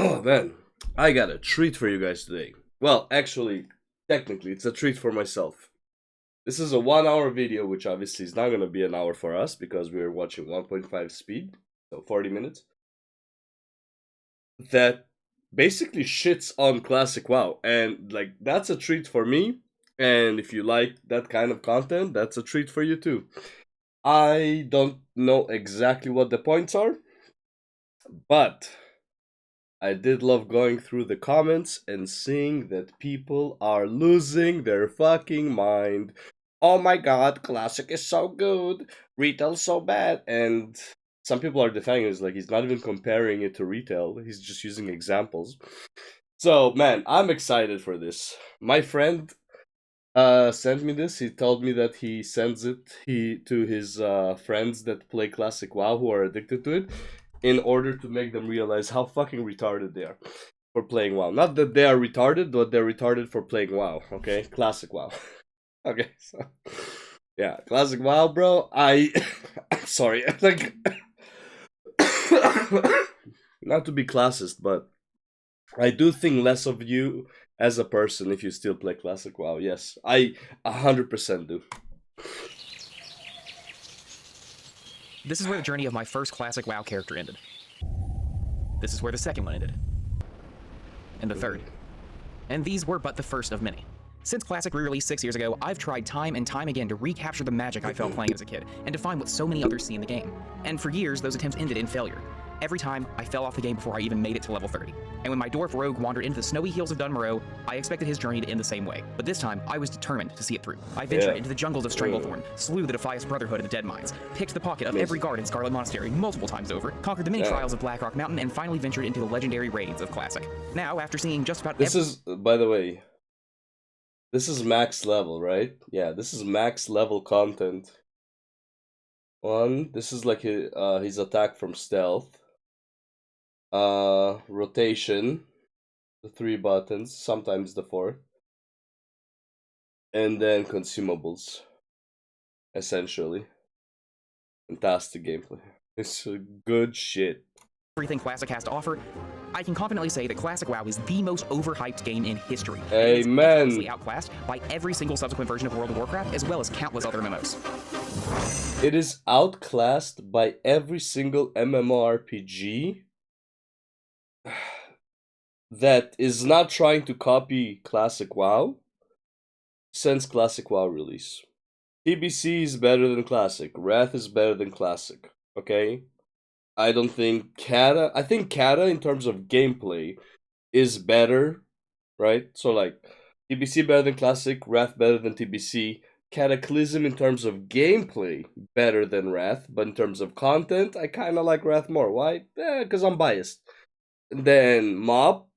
Oh man, I got a treat for you guys today. Well, actually, technically, it's a treat for myself. This is a 1 hour video, which obviously is not going to be an hour for us because we're watching 1.5 speed, so 40 minutes. That basically shits on Classic WoW, and like that's a treat for me. And if you like that kind of content, that's a treat for you too. I don't know exactly what the points are, but I did love going through the comments and seeing that people are losing their fucking mind. Oh my god, Classic is so good, Retail's so bad, and some people are defending it. It's like he's not even comparing it to retail, he's just using examples. So man, I'm excited for this. My friend sent me this. He told me that he sends it to his friends that play Classic WoW who are addicted to it, in order to make them realize how fucking retarded they are for playing WoW. Not that they are retarded, but they're retarded for playing WoW. Okay, Classic WoW. Okay, so yeah, Classic WoW, bro. I'm sorry, like not to be classist, but I do think less of you as a person if you still play Classic WoW. Yes, I 100% do. This is where the journey of my first Classic WoW character ended. This is where the second one ended. And the third. And these were but the first of many. Since Classic re-released 6 years ago, I've tried time and time again to recapture the magic I felt playing as a kid, and to find what so many others see in the game. And for years, those attempts ended in failure. Every time, I fell off the game before I even made it to level 30. And when my dwarf rogue wandered into the snowy hills of Dunmoreau, I expected his journey to end the same way. But this time, I was determined to see it through. I ventured into the jungles of Stranglethorn, slew the Defias Brotherhood of the Dead Mines, picked the pocket of every guard in Scarlet Monastery multiple times over, conquered the many trials of Blackrock Mountain, and finally ventured into the legendary raids of Classic. Now, after seeing just about This is, by the way, this is max level, right? Yeah, this is max level content. This is like his attack from stealth. Rotation, the 3 buttons, sometimes the 4. And then consumables, essentially. Fantastic gameplay. It's good shit. Everything Classic has to offer, I can confidently say that Classic WoW is the most overhyped game in history. Amen. It's outclassed by every single subsequent version of World of Warcraft, as well as countless other MMOs. It is outclassed by every single MMORPG that is not trying to copy Classic WoW since Classic WoW release. TBC is better than Classic. Wrath is better than Classic. Okay? I don't think Kata... I think Kata, in terms of gameplay, is better, right? So, like, TBC better than Classic, Wrath better than TBC. Cataclysm, in terms of gameplay, better than Wrath. But in terms of content, I kind of like Wrath more. Why? Because I'm biased. And then Mob,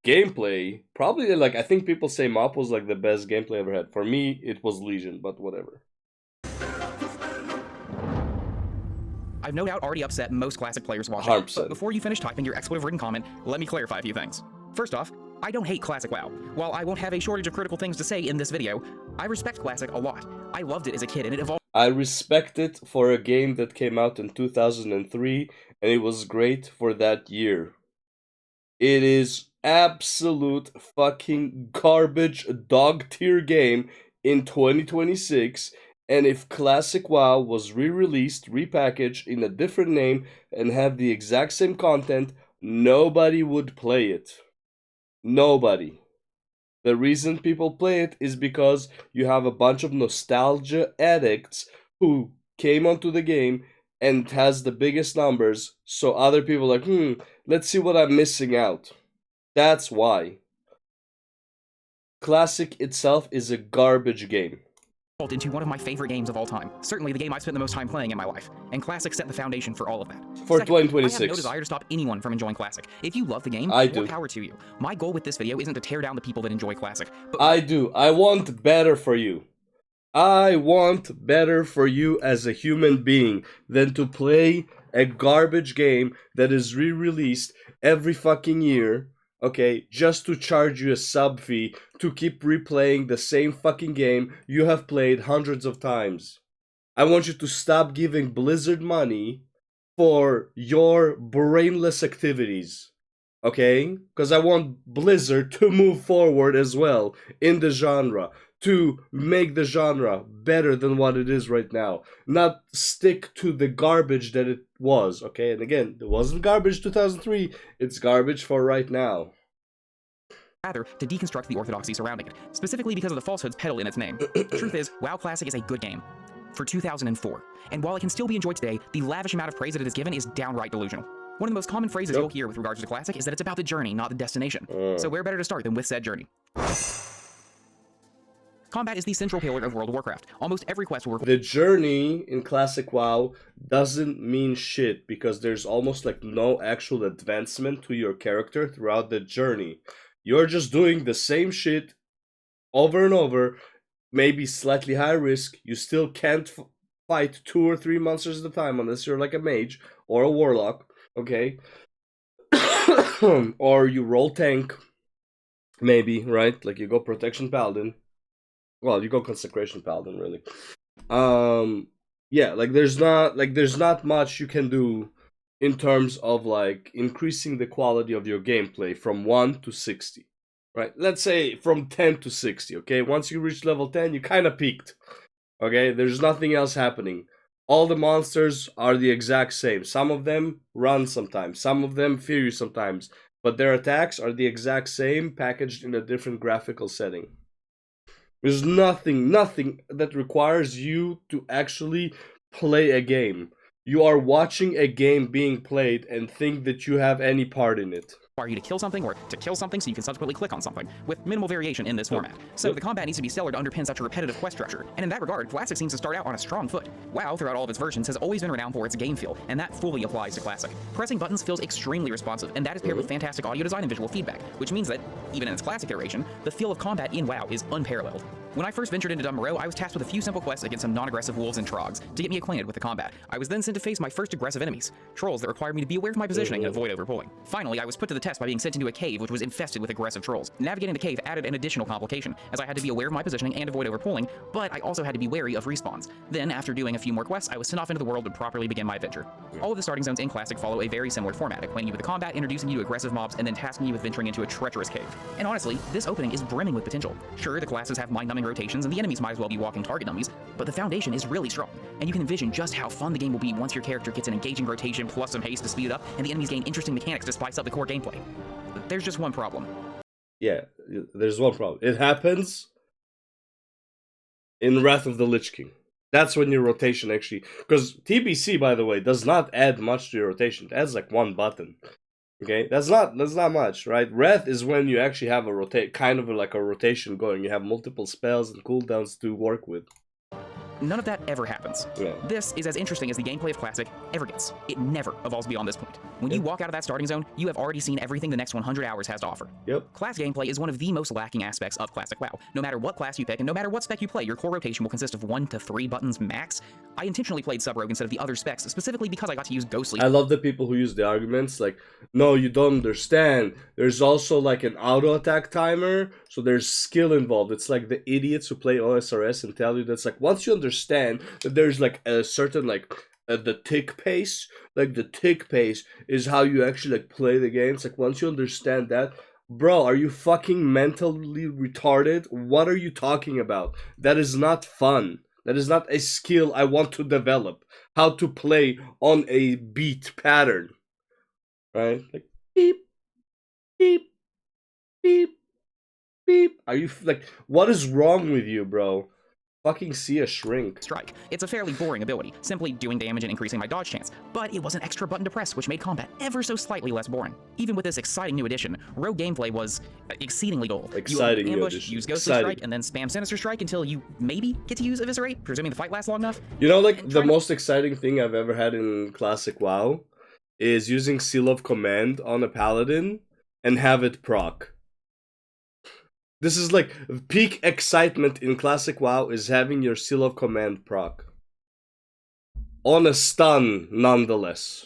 gameplay, probably, like, I think people say Mob was, like, the best gameplay I ever had. For me, it was Legion, but whatever. I've no doubt already upset most Classic players watching. 100%. But before you finish typing your expletive-ridden comment, let me clarify a few things. First off, I don't hate Classic WoW. While I won't have a shortage of critical things to say in this video, I respect Classic a lot. I loved it as a kid, and it evolved. I respect it for a game that came out in 2003, and it was great for that year. It is absolute fucking garbage dog tier game in 2026, and if Classic WoW was re-released, repackaged in a different name, and had the exact same content, nobody would play it. Nobody. The reason people play it is because you have a bunch of nostalgia addicts who came onto the game and has the biggest numbers, so other people are like, let's see what I'm missing out. That's why. Classic itself is a garbage game. Into one of my favorite games of all time. Certainly the game I've spent the most time playing in my life. And Classic set the foundation for all of that. For Second, 2026. I have no desire to stop anyone from enjoying Classic. If you love the game, I more do. power to you. My goal with this video isn't to tear down the people that enjoy Classic. But I do. I want better for you. I want better for you as a human being than to play a garbage game that is re-released every fucking year, okay, just to charge you a sub fee to keep replaying the same fucking game you have played hundreds of times. I want you to stop giving Blizzard money for your brainless activities. okay? Because I want Blizzard to move forward as well in the genre, to make the genre better than what it is right now, not stick to the garbage that it was, okay? And again, it wasn't garbage 2003, it's garbage for right now. Rather, to deconstruct the orthodoxy surrounding it, specifically because of the falsehoods peddled in its name. The truth is, WoW Classic is a good game for 2004, and while it can still be enjoyed today, the lavish amount of praise that it is given is downright delusional. One of the most common phrases you'll hear with regards to Classic is that it's about the journey, not the destination. So where better to start than with said journey? Combat is the central pillar of World of Warcraft. Almost every quest will require The journey in Classic WoW doesn't mean shit because there's almost like no actual advancement to your character throughout the journey. You're just doing the same shit over and over, maybe slightly high risk. You still can't fight 2 or 3 monsters at a time unless you're like a mage or a warlock, okay? Or you roll tank, maybe, right? Like you go protection paladin. Well, you go consecration paladin, really. Yeah, like there's not much you can do in terms of like increasing the quality of your gameplay from 1 to 60. Right? Let's say from 10 to 60, okay? Once you reach level 10, you kind of peaked. Okay? There's nothing else happening. All the monsters are the exact same. Some of them run sometimes. Some of them fear you sometimes. But their attacks are the exact same, packaged in a different graphical setting. There's nothing that requires you to actually play a game. You are watching a game being played and think that you have any part in it. You to kill something or to kill something so you can subsequently click on something, with minimal variation in this format. So the combat needs to be stellar to underpin such a repetitive quest structure, and in that regard, Classic seems to start out on a strong foot. WoW, throughout all of its versions, has always been renowned for its game feel, and that fully applies to Classic. Pressing buttons feels extremely responsive, and that is paired with fantastic audio design and visual feedback, which means that, even in its Classic iteration, the feel of combat in WoW is unparalleled. When I first ventured into Dun Morogh, I was tasked with a few simple quests against some non-aggressive wolves and trogs to get me acquainted with the combat. I was then sent to face my first aggressive enemies, trolls that required me to be aware of my positioning and avoid overpulling. Finally, I was put to the test by being sent into a cave which was infested with aggressive trolls. Navigating the cave added an additional complication, as I had to be aware of my positioning and avoid overpulling, but I also had to be wary of respawns. Then, after doing a few more quests, I was sent off into the world to properly begin my adventure. All of the starting zones in Classic follow a very similar format, acquainting you with the combat, introducing you to aggressive mobs, and then tasking you with venturing into a treacherous cave. And honestly, this opening is brimming with potential. Sure, the classes have mind-numbing rotations, and the enemies might as well be walking target dummies, but the foundation is really strong, and you can envision just how fun the game will be once your character gets an engaging rotation plus some haste to speed it up, and the enemies gain interesting mechanics to spice up the core gameplay. There's just one problem. Yeah, there's one problem. It happens in Wrath of the Lich King. That's when your rotation actually... Because TBC, by the way, does not add much to your rotation. It adds like one button. Okay, that's not much, right? Wrath is when you actually have a kind of like a rotation going. You have multiple spells and cooldowns to work with. None of that ever happens. Yeah. This is as interesting as the gameplay of Classic ever gets. It never evolves beyond this point. When you walk out of that starting zone, you have already seen everything the next 100 hours has to offer. Yep. Class gameplay is one of the most lacking aspects of Classic WoW. No matter what class you pick and no matter what spec you play, your core rotation will consist of 1 to 3 buttons max. I intentionally played Sub-Rogue instead of the other specs, specifically because I got to use Ghostly. I love the people who use the arguments like, no, you don't understand. There's also like an auto attack timer, so there's skill involved. It's like the idiots who play OSRS and tell you that's like, once you understand that there's like a certain like the tick pace, like the tick pace is how you actually like play the game. It's like once you understand that, bro, are you fucking mentally retarded? What are you talking about? That is not fun. That is not a skill I want to develop. How to play on a beat pattern. Right? Like beep, beep, beep, beep. Are you like, what is wrong with you, bro? Fucking see a shrink. Strike. It's a fairly boring ability, simply doing damage and increasing my dodge chance, but it was an extra button to press, which made combat ever so slightly less boring. Even with this exciting new addition, rogue gameplay was exceedingly dull. Exciting you new ambush, addition. use Ghostly Strike, and then spam Sinister Strike until you maybe get to use Eviscerate, presuming the fight lasts long enough. You know, like, the most exciting thing I've ever had in Classic WoW is using Seal of Command on a Paladin and have it proc. This is like peak excitement in Classic WoW is having your Seal of Command proc. On a stun, nonetheless.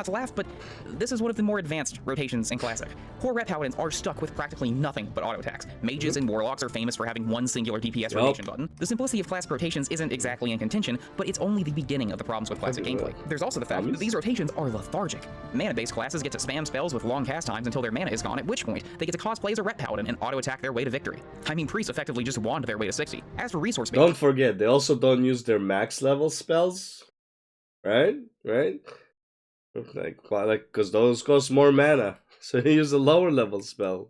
Not to laugh, but this is one of the more advanced rotations in Classic. Core Ret Paladins are stuck with practically nothing but auto attacks. Mages and Warlocks are famous for having one singular DPS rotation button. The simplicity of Classic rotations isn't exactly in contention, but it's only the beginning of the problems with Classic gameplay. There's also the fact that these rotations are lethargic. Mana-based classes get to spam spells with long cast times until their mana is gone, at which point they get to cosplay as a Ret Paladin and auto-attack their way to victory. I mean, priests effectively just wand their way to 60. As for resource-based... Don't forget, they also don't use their max level spells. Right? Like, because those cost more mana. So you use a lower level spell.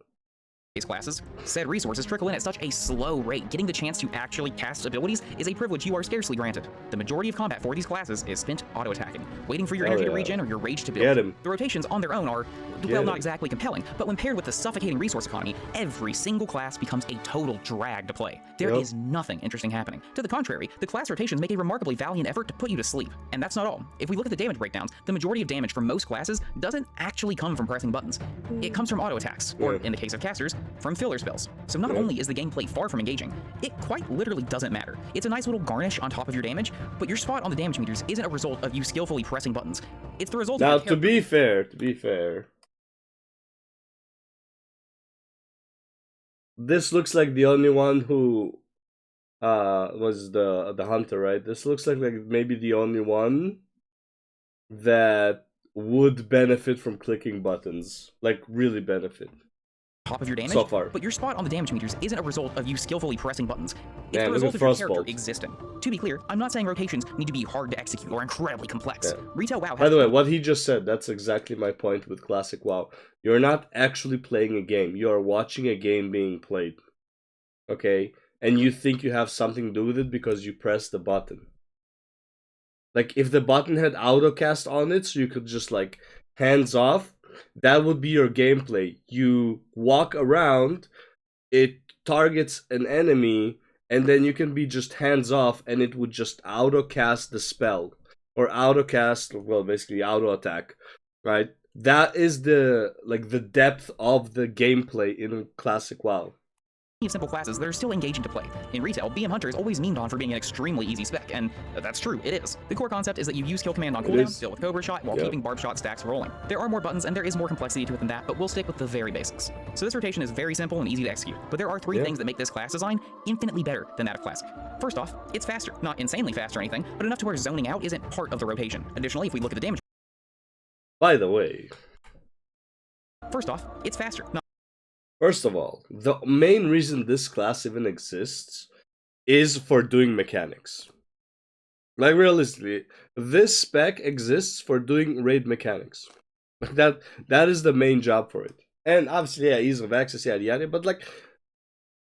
Classes, said resources trickle in at such a slow rate. Getting the chance to actually cast abilities is a privilege you are scarcely granted. The majority of combat for these classes is spent auto-attacking, waiting for your energy to regen or your rage to build. The rotations on their own are, well, not exactly compelling, but when paired with the suffocating resource economy, every single class becomes a total drag to play. There is nothing interesting happening. To the contrary, the class rotations make a remarkably valiant effort to put you to sleep. And that's not all. If we look at the damage breakdowns, the majority of damage from most classes doesn't actually come from pressing buttons. It comes from auto-attacks, or in the case of casters, from filler spells. So not only is the gameplay far from engaging, it quite literally doesn't matter. It's a nice little garnish on top of your damage, but your spot on the damage meters isn't a result of you skillfully pressing buttons. It's the result now, of... to be fair, this looks like the only one who was the hunter, right? This looks like maybe the only one that would benefit from clicking buttons. Like, really benefit. Top of your damage, so far. But your spot on the damage meters isn't a result of you skillfully pressing buttons. It's the result of your character existing. To be clear, I'm not saying rotations need to be hard to execute or incredibly complex. Retail WoW has... By the way, what he just said, that's exactly my point with Classic WoW. You're not actually playing a game. You are watching a game being played. Okay? And you think you have something to do with it because you press the button. Like, if the button had autocast on it, so you could just, like, hands off, that would be your gameplay. You walk around, it targets an enemy, and then you can be just hands off, and it would just auto-cast the spell. Or auto-cast, well, basically auto-attack, right? That is the depth of the gameplay in Classic WoW. Of simple classes that are still engaging to play. In retail, BM Hunter is always memed on for being an extremely easy spec, and that's true, it is. The core concept is that you use kill command on cooldown, deal with Cobra Shot, while keeping Barb Shot stacks rolling. There are more buttons, and there is more complexity to it than that, but we'll stick with the very basics. So this rotation is very simple and easy to execute, but there are three things that make this class design infinitely better than that of Classic. First off, it's faster. Not insanely fast or anything, but enough to where zoning out isn't part of the rotation. Additionally, if we look at the damage... By the way... First off, it's faster. First of all, the main reason this class even exists is for doing mechanics. Like, realistically, this spec exists for doing raid mechanics. Like, that is the main job for it. And obviously, ease of access, yada yada, but like,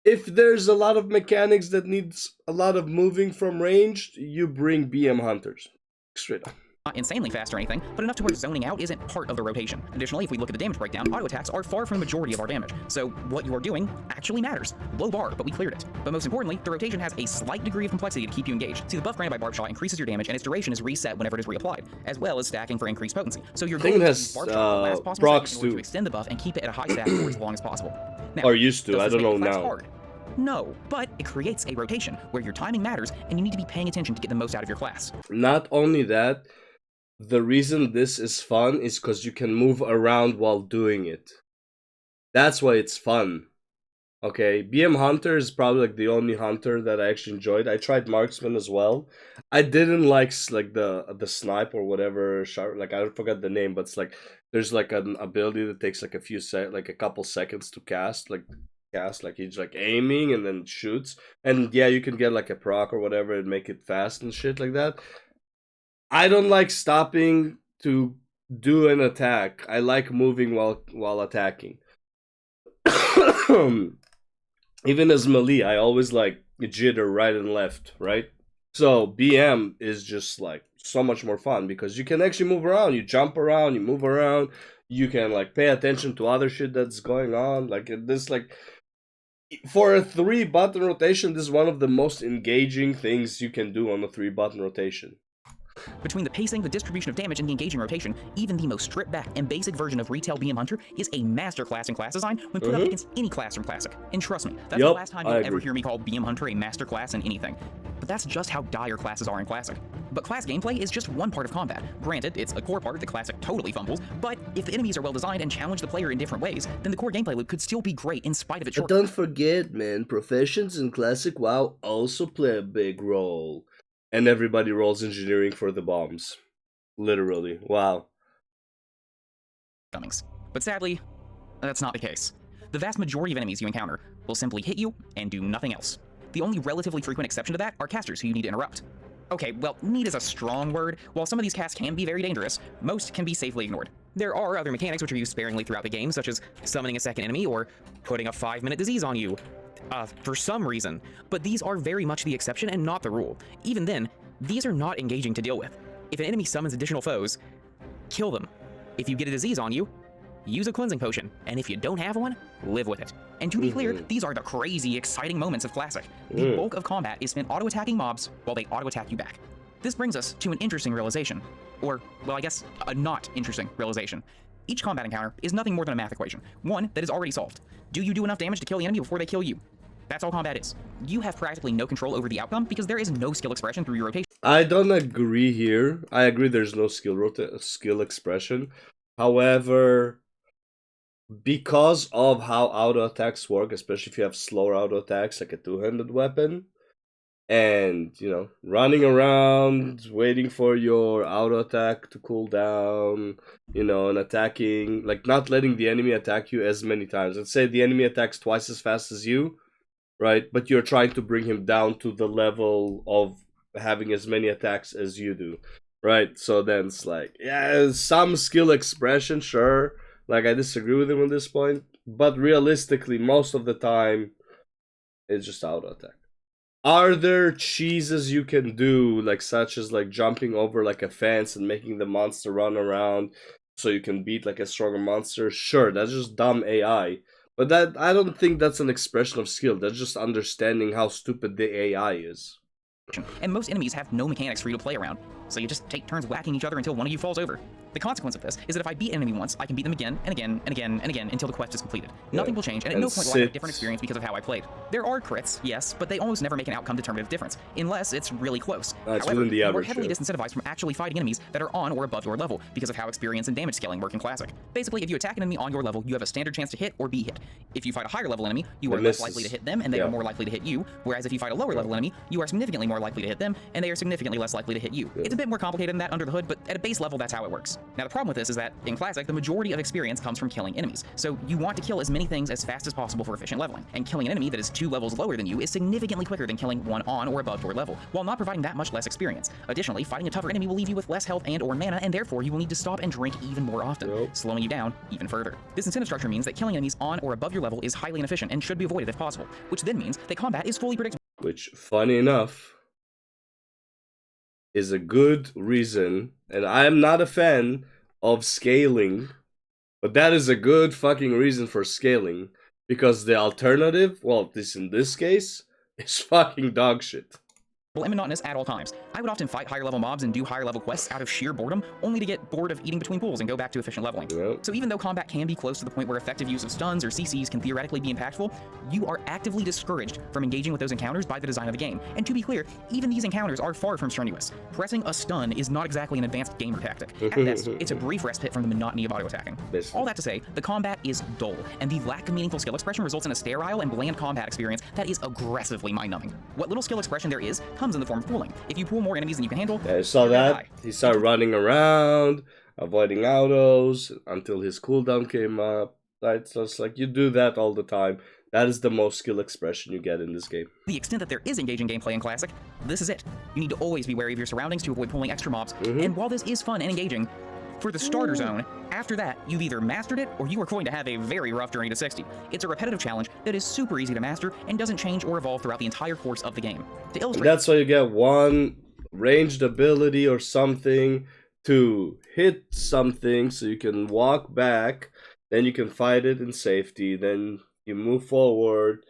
if there's a lot of mechanics that needs a lot of moving from range, you bring BM Hunters. Straight up. Not insanely fast or anything, but enough to where zoning out isn't part of the rotation. Additionally, if we look at the damage breakdown, auto attacks are far from the majority of our damage, so what you are doing actually matters. Low bar, but we cleared it. But most importantly, the rotation has a slight degree of complexity to keep you engaged. See, the buff granted by Barb Shot increases your damage, and its duration is reset whenever it is reapplied, as well as stacking for increased potency. So your goal is to use Barb Shot the last possible second in order to extend the buff and keep it at a high stack for as long as possible. Now, or used to, I don't know now. Hard? No, but it creates a rotation where your timing matters, and you need to be paying attention to get the most out of your class. Not only that, the reason this is fun is because you can move around while doing it. That's why it's fun. Okay, BM Hunter is probably like the only hunter that I actually enjoyed. I tried Marksman as well. I didn't like the snipe or whatever. Like, I forgot the name, but it's like there's like an ability that takes like a couple seconds to cast. Like he's like aiming and then shoots, and yeah, you can get like a proc or whatever and make it fast and shit like that. I don't like stopping to do an attack. I like moving while attacking. Even as melee, I always like jitter right and left, right? So BM is just like so much more fun because you can actually move around. You jump around, you move around. You can like pay attention to other shit that's going on. Like this, like for a 3-button rotation, this is one of the most engaging things you can do on a 3-button rotation. Between the pacing, the distribution of damage, and the engaging rotation, even the most stripped back and basic version of retail BM Hunter is a masterclass in class design when put up against any class from Classic. And trust me, that's the last time you'll ever hear me call BM Hunter a masterclass in anything. But but that's just how dire classes are in Classic. But class gameplay is just one part of combat. Granted, it's a core part that Classic totally fumbles, but if the enemies are well designed and challenge the player in different ways, then the core gameplay loop could still be great in spite of its But don't forget, man, professions in Classic WoW also play a big role. And everybody rolls engineering for the bombs. Literally. Wow. shortcomings. But sadly, that's not the case. The vast majority of enemies you encounter will simply hit you and do nothing else. The only relatively frequent exception to that are casters who you need to interrupt. Okay, well, need is a strong word. While some of these casts can be very dangerous, most can be safely ignored. There are other mechanics which are used sparingly throughout the game, such as summoning a second enemy or putting a 5-minute disease on you, for some reason. But these are very much the exception and not the rule. Even then, these are not engaging to deal with. If an enemy summons additional foes, kill them. If you get a disease on you, use a cleansing potion, and if you don't have one, live with it. And to be clear, these are the crazy, exciting moments of Classic. The bulk of combat is spent auto-attacking mobs while they auto-attack you back. This brings us to an interesting realization. Or, well, I guess, a not interesting realization. Each combat encounter is nothing more than a math equation, one that is already solved. Do you do enough damage to kill the enemy before they kill you? That's all combat is. You have practically no control over the outcome because there is no skill expression through your rotation. I don't agree here. I agree there's no skill expression. However, because of how auto attacks work, especially if you have slower auto attacks like a two-handed weapon, and running around waiting for your auto attack to cool down, and attacking, like not letting the enemy attack you as many times. Let's say the enemy attacks twice as fast as you, right? But you're trying to bring him down to the level of having as many attacks as you do, right? So then it's like, yeah, some skill expression, sure. Like, I disagree with him on this point, but realistically, most of the time, it's just auto attack. Are there cheeses you can do, like such as like jumping over like a fence and making the monster run around so you can beat like a stronger monster? Sure, that's just dumb AI. But I don't think that's an expression of skill. That's just understanding how stupid the AI is. And most enemies have no mechanics for you to play around, so you just take turns whacking each other until one of you falls over. The consequence of this is that if I beat an enemy once, I can beat them again and again and again and again until the quest is completed. Nothing will change, and at no point will I have a different experience because of how I played. There are crits, yes, but they almost never make an outcome-determinative difference, unless it's really close. However, you are heavily disincentivized from actually fighting enemies that are on or above your level because of how experience and damage scaling work in Classic. Basically, if you attack an enemy on your level, you have a standard chance to hit or be hit. If you fight a higher level enemy, you are less likely to hit them, and they are more likely to hit you, whereas if you fight a lower level enemy, you are significantly more likely to hit them, and they are significantly less likely to hit you. It's a bit more complicated than that under the hood, but at a base level, that's how it works. Now, the problem with this is that in Classic, the majority of experience comes from killing enemies. So you want to kill as many things as fast as possible for efficient leveling, and killing an enemy that is 2 levels lower than you is significantly quicker than killing one on or above your level, while not providing that much less experience. Additionally, fighting a tougher enemy will leave you with less health and or mana, and therefore you will need to stop and drink even more often, slowing you down even further. This incentive structure means that killing enemies on or above your level is highly inefficient and should be avoided if possible, which then means that combat is fully predictable. Which, funny enough, is a good reason, and I am not a fan of scaling, but that is a good fucking reason for scaling, because the alternative, well, at least in this case, is fucking dog shit. And monotonous at all times. I would often fight higher level mobs and do higher level quests out of sheer boredom, only to get bored of eating between pools and go back to efficient leveling. So even though combat can be close to the point where effective use of stuns or CCs can theoretically be impactful, you are actively discouraged from engaging with those encounters by the design of the game. And to be clear, even these encounters are far from strenuous. Pressing a stun is not exactly an advanced gamer tactic. At best, it's a brief respite from the monotony of auto-attacking. All that to say, the combat is dull, and the lack of meaningful skill expression results in a sterile and bland combat experience that is aggressively mind-numbing. What little skill expression there is comes in the form of pooling. If you pool more enemies than you can handle, I saw that. He started running around, avoiding autos until his cooldown came up. Right? So it's like you do that all the time. That is the most skill expression you get in this game. The extent that there is engaging gameplay in Classic, this is it. You need to always be wary of your surroundings to avoid pulling extra mobs. And while this is fun and engaging, for the starter zone, after that, you've either mastered it or you are going to have a very rough journey to 60. It's a repetitive challenge that is super easy to master and doesn't change or evolve throughout the entire course of the game. To illustrate, that's why you get one ranged ability or something to hit something so you can walk back, then you can fight it in safety, then you move forward,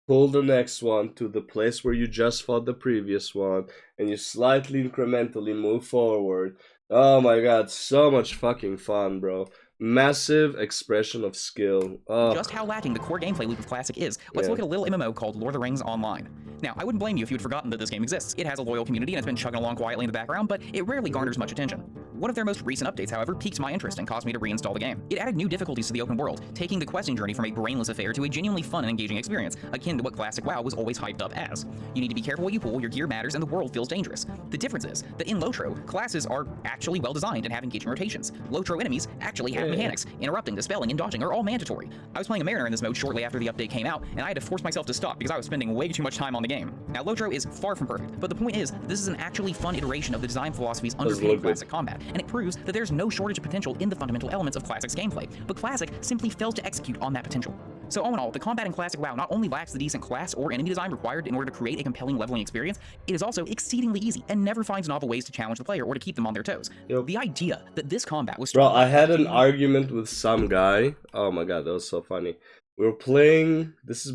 pull the next one to the place where you just fought the previous one, and you slightly incrementally move forward. Oh my god, so much fucking fun, bro. Massive expression of skill. Just how lacking the core gameplay loop of Classic is, let's look at a little MMO called Lord of the Rings Online. Now, I wouldn't blame you if you had forgotten that this game exists. It has a loyal community and it's been chugging along quietly in the background, but it rarely garners much attention. One of their most recent updates, however, piqued my interest and caused me to reinstall the game. It added new difficulties to the open world, taking the questing journey from a brainless affair to a genuinely fun and engaging experience, akin to what classic WoW was always hyped up as. You need to be careful what you pull, your gear matters, and the world feels dangerous. The difference is that in Lotro, classes are actually well designed and have engaging rotations. Lotro enemies actually have mechanics. Interrupting, dispelling, and dodging are all mandatory. I was playing a Mariner in this mode shortly after the update came out, and I had to force myself to stop because I was spending way too much time on the game. Now, Lotro is far from perfect, but the point is, this is an actually fun iteration of the design philosophies underpinning Classic combat, and it proves that there's no shortage of potential in the fundamental elements of Classic's gameplay, but Classic simply fails to execute on that potential. So all in all, the combat in Classic WoW not only lacks the decent class or enemy design required in order to create a compelling leveling experience, it is also exceedingly easy and never finds novel ways to challenge the player or to keep them on their toes. Yep. The idea that this combat was... Bro, I had an argument with some guy. Oh my god, that was so funny. We were playing... This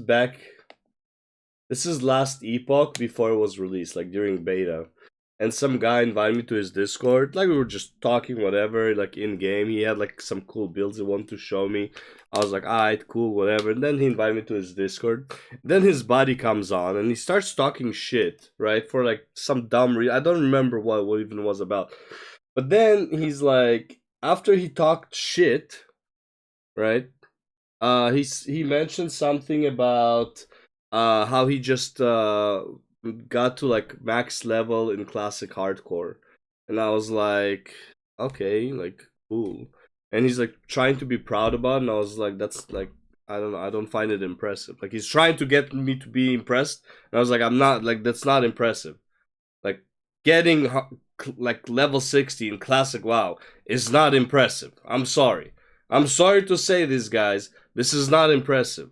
is last Epoch before it was released, like during beta. And some guy invited me to his Discord. Like, we were just talking, whatever, like, in-game. He had, like, some cool builds he wanted to show me. I was like, alright, cool, whatever. And then he invited me to his Discord. Then his buddy comes on, and he starts talking shit, right? For, like, some dumb reason. I don't remember what even was about. But then he's like, after he talked shit, right? He mentioned something about how he just... got to like max level in classic hardcore, and I was like, okay, like cool. And he's like trying to be proud about it, and I was like, that's like, I don't find it impressive. Like, he's trying to get me to be impressed, and I was like, I'm not, like, that's not impressive. Like, getting like level 60 in classic WoW is not impressive. I'm sorry to say this, guys, this is not impressive.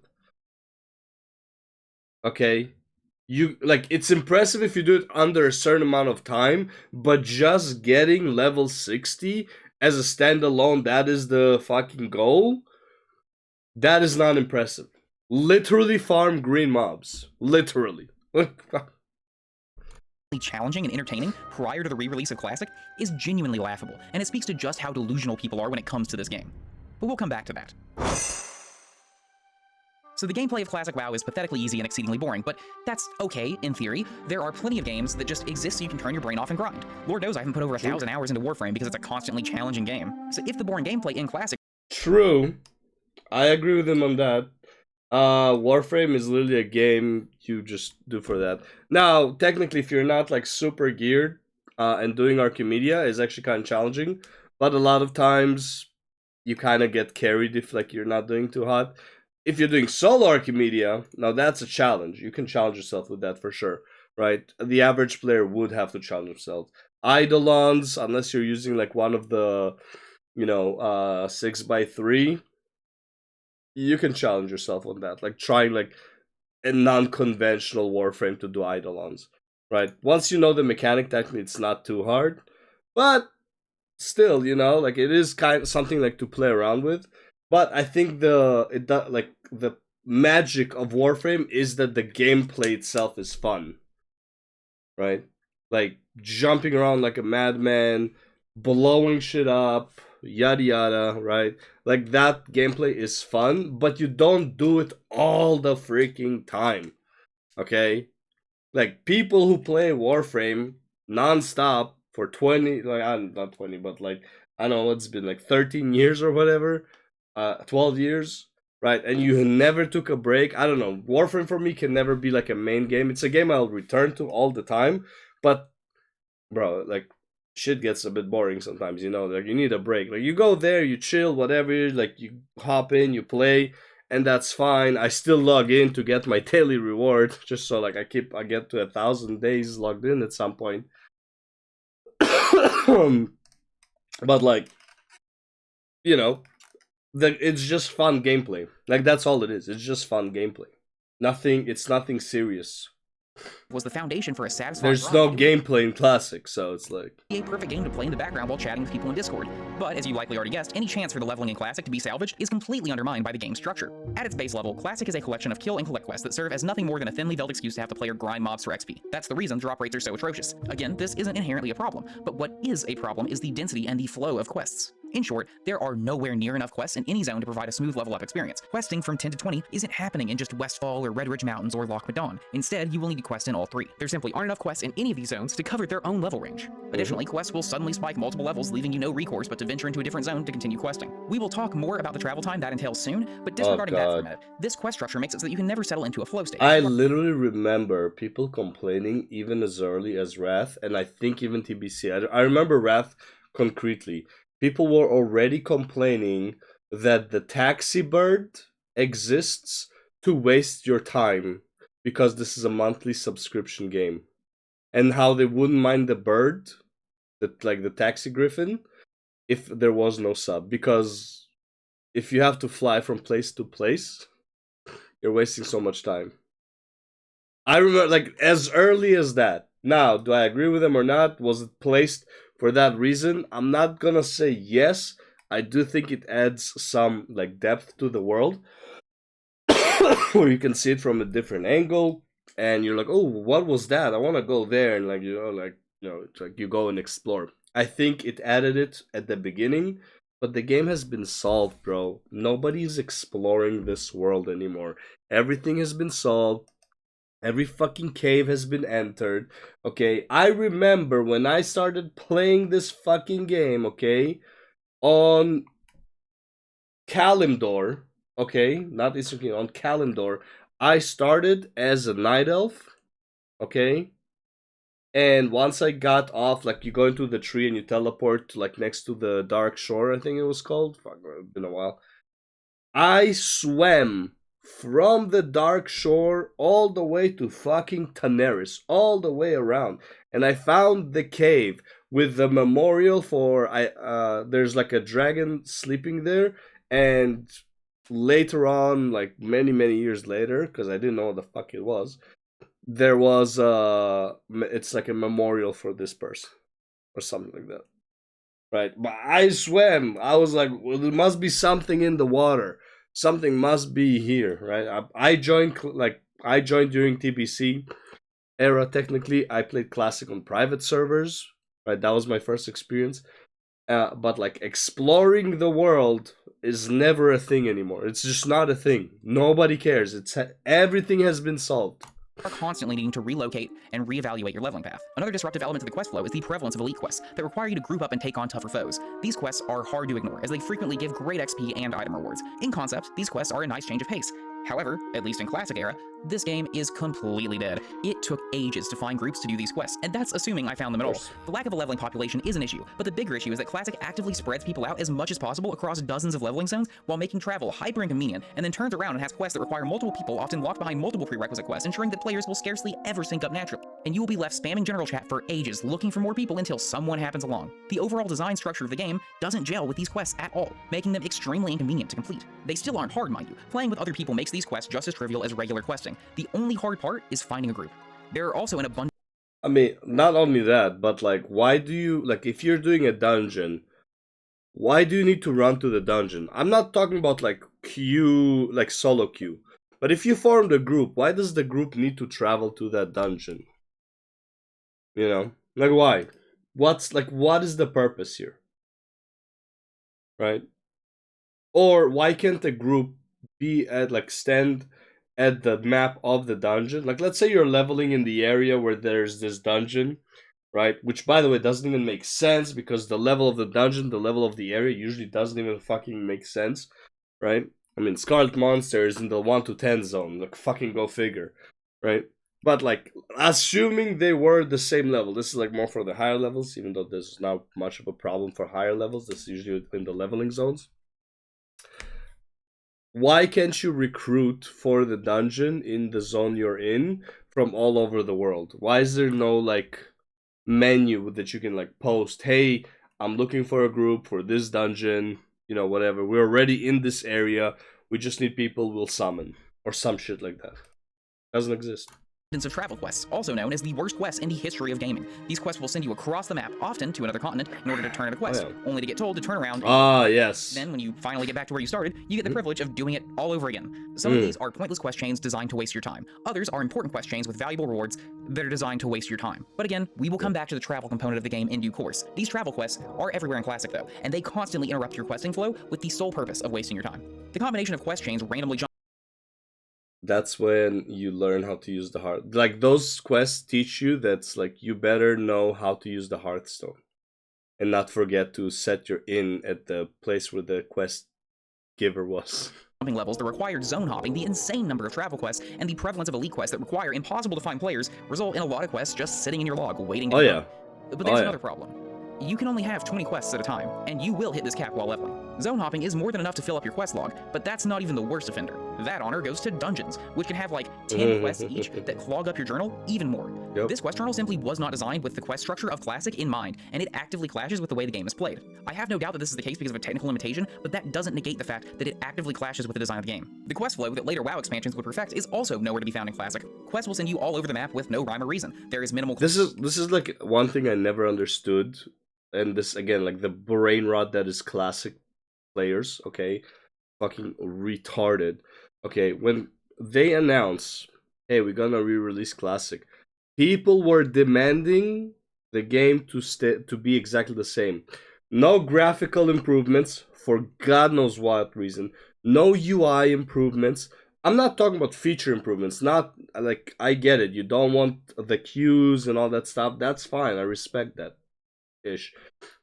Okay, you like, it's impressive if you do it under a certain amount of time, but just getting level 60 as a standalone, that is the fucking goal. That is not impressive. Literally farm green mobs. Literally. Challenging and entertaining prior to the re-release of Classic is genuinely laughable, and it speaks to just how delusional people are when it comes to this game. But we'll come back to that. So the gameplay of Classic WoW is pathetically easy and exceedingly boring, but that's okay, in theory. There are plenty of games that just exist so you can turn your brain off and grind. Lord knows I haven't put over 1,000 hours into Warframe because it's a constantly challenging game. So if the boring gameplay in Classic... True. I agree with him on that. Warframe is literally a game you just do for that. Now, technically, if you're not like super geared and doing Archimedia, is actually kind of challenging, but a lot of times you kind of get carried if like you're not doing too hot. If you're doing solo Archimedia, now that's a challenge. You can challenge yourself with that for sure, right? The average player would have to challenge themselves. Eidolons, unless you're using like one of the, 6x3, you can challenge yourself on that. Like trying like a non-conventional Warframe to do Eidolons, right? Once you know the mechanic, technically it's not too hard, but still, like it is kind of something like to play around with. But I think the magic of Warframe is that the gameplay itself is fun, right? Like jumping around like a madman, blowing shit up, yada yada, right? Like that gameplay is fun, but you don't do it all the freaking time, okay? Like people who play Warframe nonstop for 20, like not 20, but like I don't know, it's been like 13 years or whatever. 12 years, right? And you never took a break. I don't know. Warframe for me can never be like a main game. It's a game I'll return to all the time. But, bro, like, shit gets a bit boring sometimes, Like, you need a break. Like, you go there, you chill, whatever. Like, you hop in, you play, and that's fine. I still log in to get my daily reward, just so, like, I get to 1,000 days logged in at some point. But, like, it's just fun gameplay. Like, that's all it is. It's just fun gameplay. It's nothing serious. Was the foundation for a satisfying... There's no gameplay in Classic, so it's like... a perfect game to play in the background while chatting with people in Discord. But, as you likely already guessed, any chance for the leveling in Classic to be salvaged is completely undermined by the game's structure. At its base level, Classic is a collection of kill and collect quests that serve as nothing more than a thinly veiled excuse to have the player grind mobs for XP. That's the reason drop rates are so atrocious. Again, this isn't inherently a problem, but what is a problem is the density and the flow of quests. In short, there are nowhere near enough quests in any zone to provide a smooth level up experience. Questing from 10 to 20 isn't happening in just Westfall or Red Ridge Mountains or Loch Madon. Instead, you will need to quest in all three. There simply aren't enough quests in any of these zones to cover their own level range. Additionally, quests will suddenly spike multiple levels, leaving you no recourse but to venture into a different zone to continue questing. We will talk more about the travel time that entails soon, but disregarding that for a minute, this quest structure makes it so that you can never settle into a flow state. I literally remember people complaining even as early as Wrath, and I think even TBC. I remember Wrath concretely. People were already complaining that the taxi bird exists to waste your time because this is a monthly subscription game, and how they wouldn't mind the bird, like the taxi griffin, if there was no sub, because if you have to fly from place to place, you're wasting so much time. I remember, like, as early as that. Now, do I agree with him or not? Was it placed for that reason? I'm not gonna say yes. I do think it adds some, like, depth to the world, where you can see it from a different angle, and you're like, oh, what was that? I want to go there, and it's like you go and explore. I think it added it at the beginning, but the game has been solved, bro. Nobody's exploring this world anymore. Everything has been solved. Every fucking cave has been entered. Okay, I remember when I started playing this fucking game, okay, on Kalimdor, okay, not Eastern on Kalimdor, I started as a night elf, okay, and once I got off, like, you go into the tree and you teleport to, like, next to the Dark Shore, I think it was called. Fuck, it's been a while. I swam from the Dark Shore all the way to fucking Taneris, all the way around, and I found the cave with the memorial for there's like a dragon sleeping there, and later on, like many years later, because I didn't know what the fuck it was, there was it's like a memorial for this person or something like that, right? But I swam. I was like, well, there must be something in the water. Something must be here, right? I joined during TBC era. Technically, I played Classic on private servers, right? That was my first experience. But like exploring the world is never a thing anymore. It's just not a thing. Nobody cares. Everything has been solved. Are constantly needing to relocate and reevaluate your leveling path. Another disruptive element to the quest flow is the prevalence of elite quests that require you to group up and take on tougher foes. These quests are hard to ignore, as they frequently give great XP and item rewards. In concept, these quests are a nice change of pace. However, at least in Classic era, this game is completely dead. It took ages to find groups to do these quests, and that's assuming I found them at all. The lack of a leveling population is an issue, but the bigger issue is that Classic actively spreads people out as much as possible across dozens of leveling zones while making travel hyper inconvenient, and then turns around and has quests that require multiple people, often locked behind multiple prerequisite quests, ensuring that players will scarcely ever sync up naturally. And you will be left spamming general chat for ages looking for more people until someone happens along. The overall design structure of the game doesn't gel with these quests at all, making them extremely inconvenient to complete. They still aren't hard, mind you. Playing with other people makes these quests just as trivial as regular questing. The only hard part is finding a group. There are also an abundance. I mean, not only that, but like, why do you, like, if you're doing a dungeon, why do you need to run to the dungeon? I'm not talking about like queue, like solo queue, but if you formed a group, why does the group need to travel to that dungeon? You know, like, why? What is the purpose here? Right? Or why can't a group be at, like, stand at the map of the dungeon? Like, let's say you're leveling in the area where there's this dungeon, right? Which, by the way, doesn't even make sense, because the level of the dungeon, the level of the area usually doesn't even fucking make sense, right? I mean, Scarlet Monster is in the 1 to 10 zone, like, fucking go figure, right? But, like, assuming they were the same level, this is, like, more for the higher levels, even though there's not much of a problem for higher levels. This is usually in the leveling zones. Why can't you recruit for the dungeon in the zone you're in from all over the world? Why is there no, like, menu that you can, like, post, hey, I'm looking for a group for this dungeon, you know, whatever. We're already in this area. We just need people we'll summon. Or some shit like that. Doesn't exist. of travel quests, also known as the worst quests in the history of gaming. These quests will send you across the map, often to another continent, in order to turn in a quest, only to get told to turn around. Yes. Then, when you finally get back to where you started, you get the privilege of doing it all over again. Some of these are pointless quest chains designed to waste your time. Others are important quest chains with valuable rewards that are designed to waste your time. But again, we will come back to the travel component of the game in due course. These travel quests are everywhere in Classic, though, and they constantly interrupt your questing flow with the sole purpose of wasting your time. The combination of quest chains randomly That's when you learn how to use the heart. Like, those quests teach you that's like, you better know how to use the Hearthstone and not forget to set your inn at the place where the quest giver was. jumping levels, the required zone hopping, the insane number of travel quests, and the prevalence of elite quests that require impossible to find players result in a lot of quests just sitting in your log waiting to go. But there's another problem. You can only have 20 quests at a time, and you will hit this cap while leveling. Zone hopping is more than enough to fill up your quest log, but that's not even the worst offender. That honor goes to dungeons, which can have like 10 quests each that clog up your journal even more. This quest journal simply was not designed with the quest structure of Classic in mind, and it actively clashes with the way the game is played. I have no doubt that this is the case because of a technical limitation, but that doesn't negate the fact that it actively clashes with the design of the game. The quest flow that later WoW expansions would perfect is also nowhere to be found in Classic. Quests will send you all over the map with no rhyme or reason. There is minimal. This is like one thing I never understood. And this, again, like the brain rot that is Classic players, okay? Fucking retarded. Okay, when they announce, hey, we're gonna re-release Classic, people were demanding the game to be exactly the same. No graphical improvements, for God knows what reason. No UI improvements. I'm not talking about feature improvements. Not, like, I get it. You don't want the queues and all that stuff. That's fine. I respect that.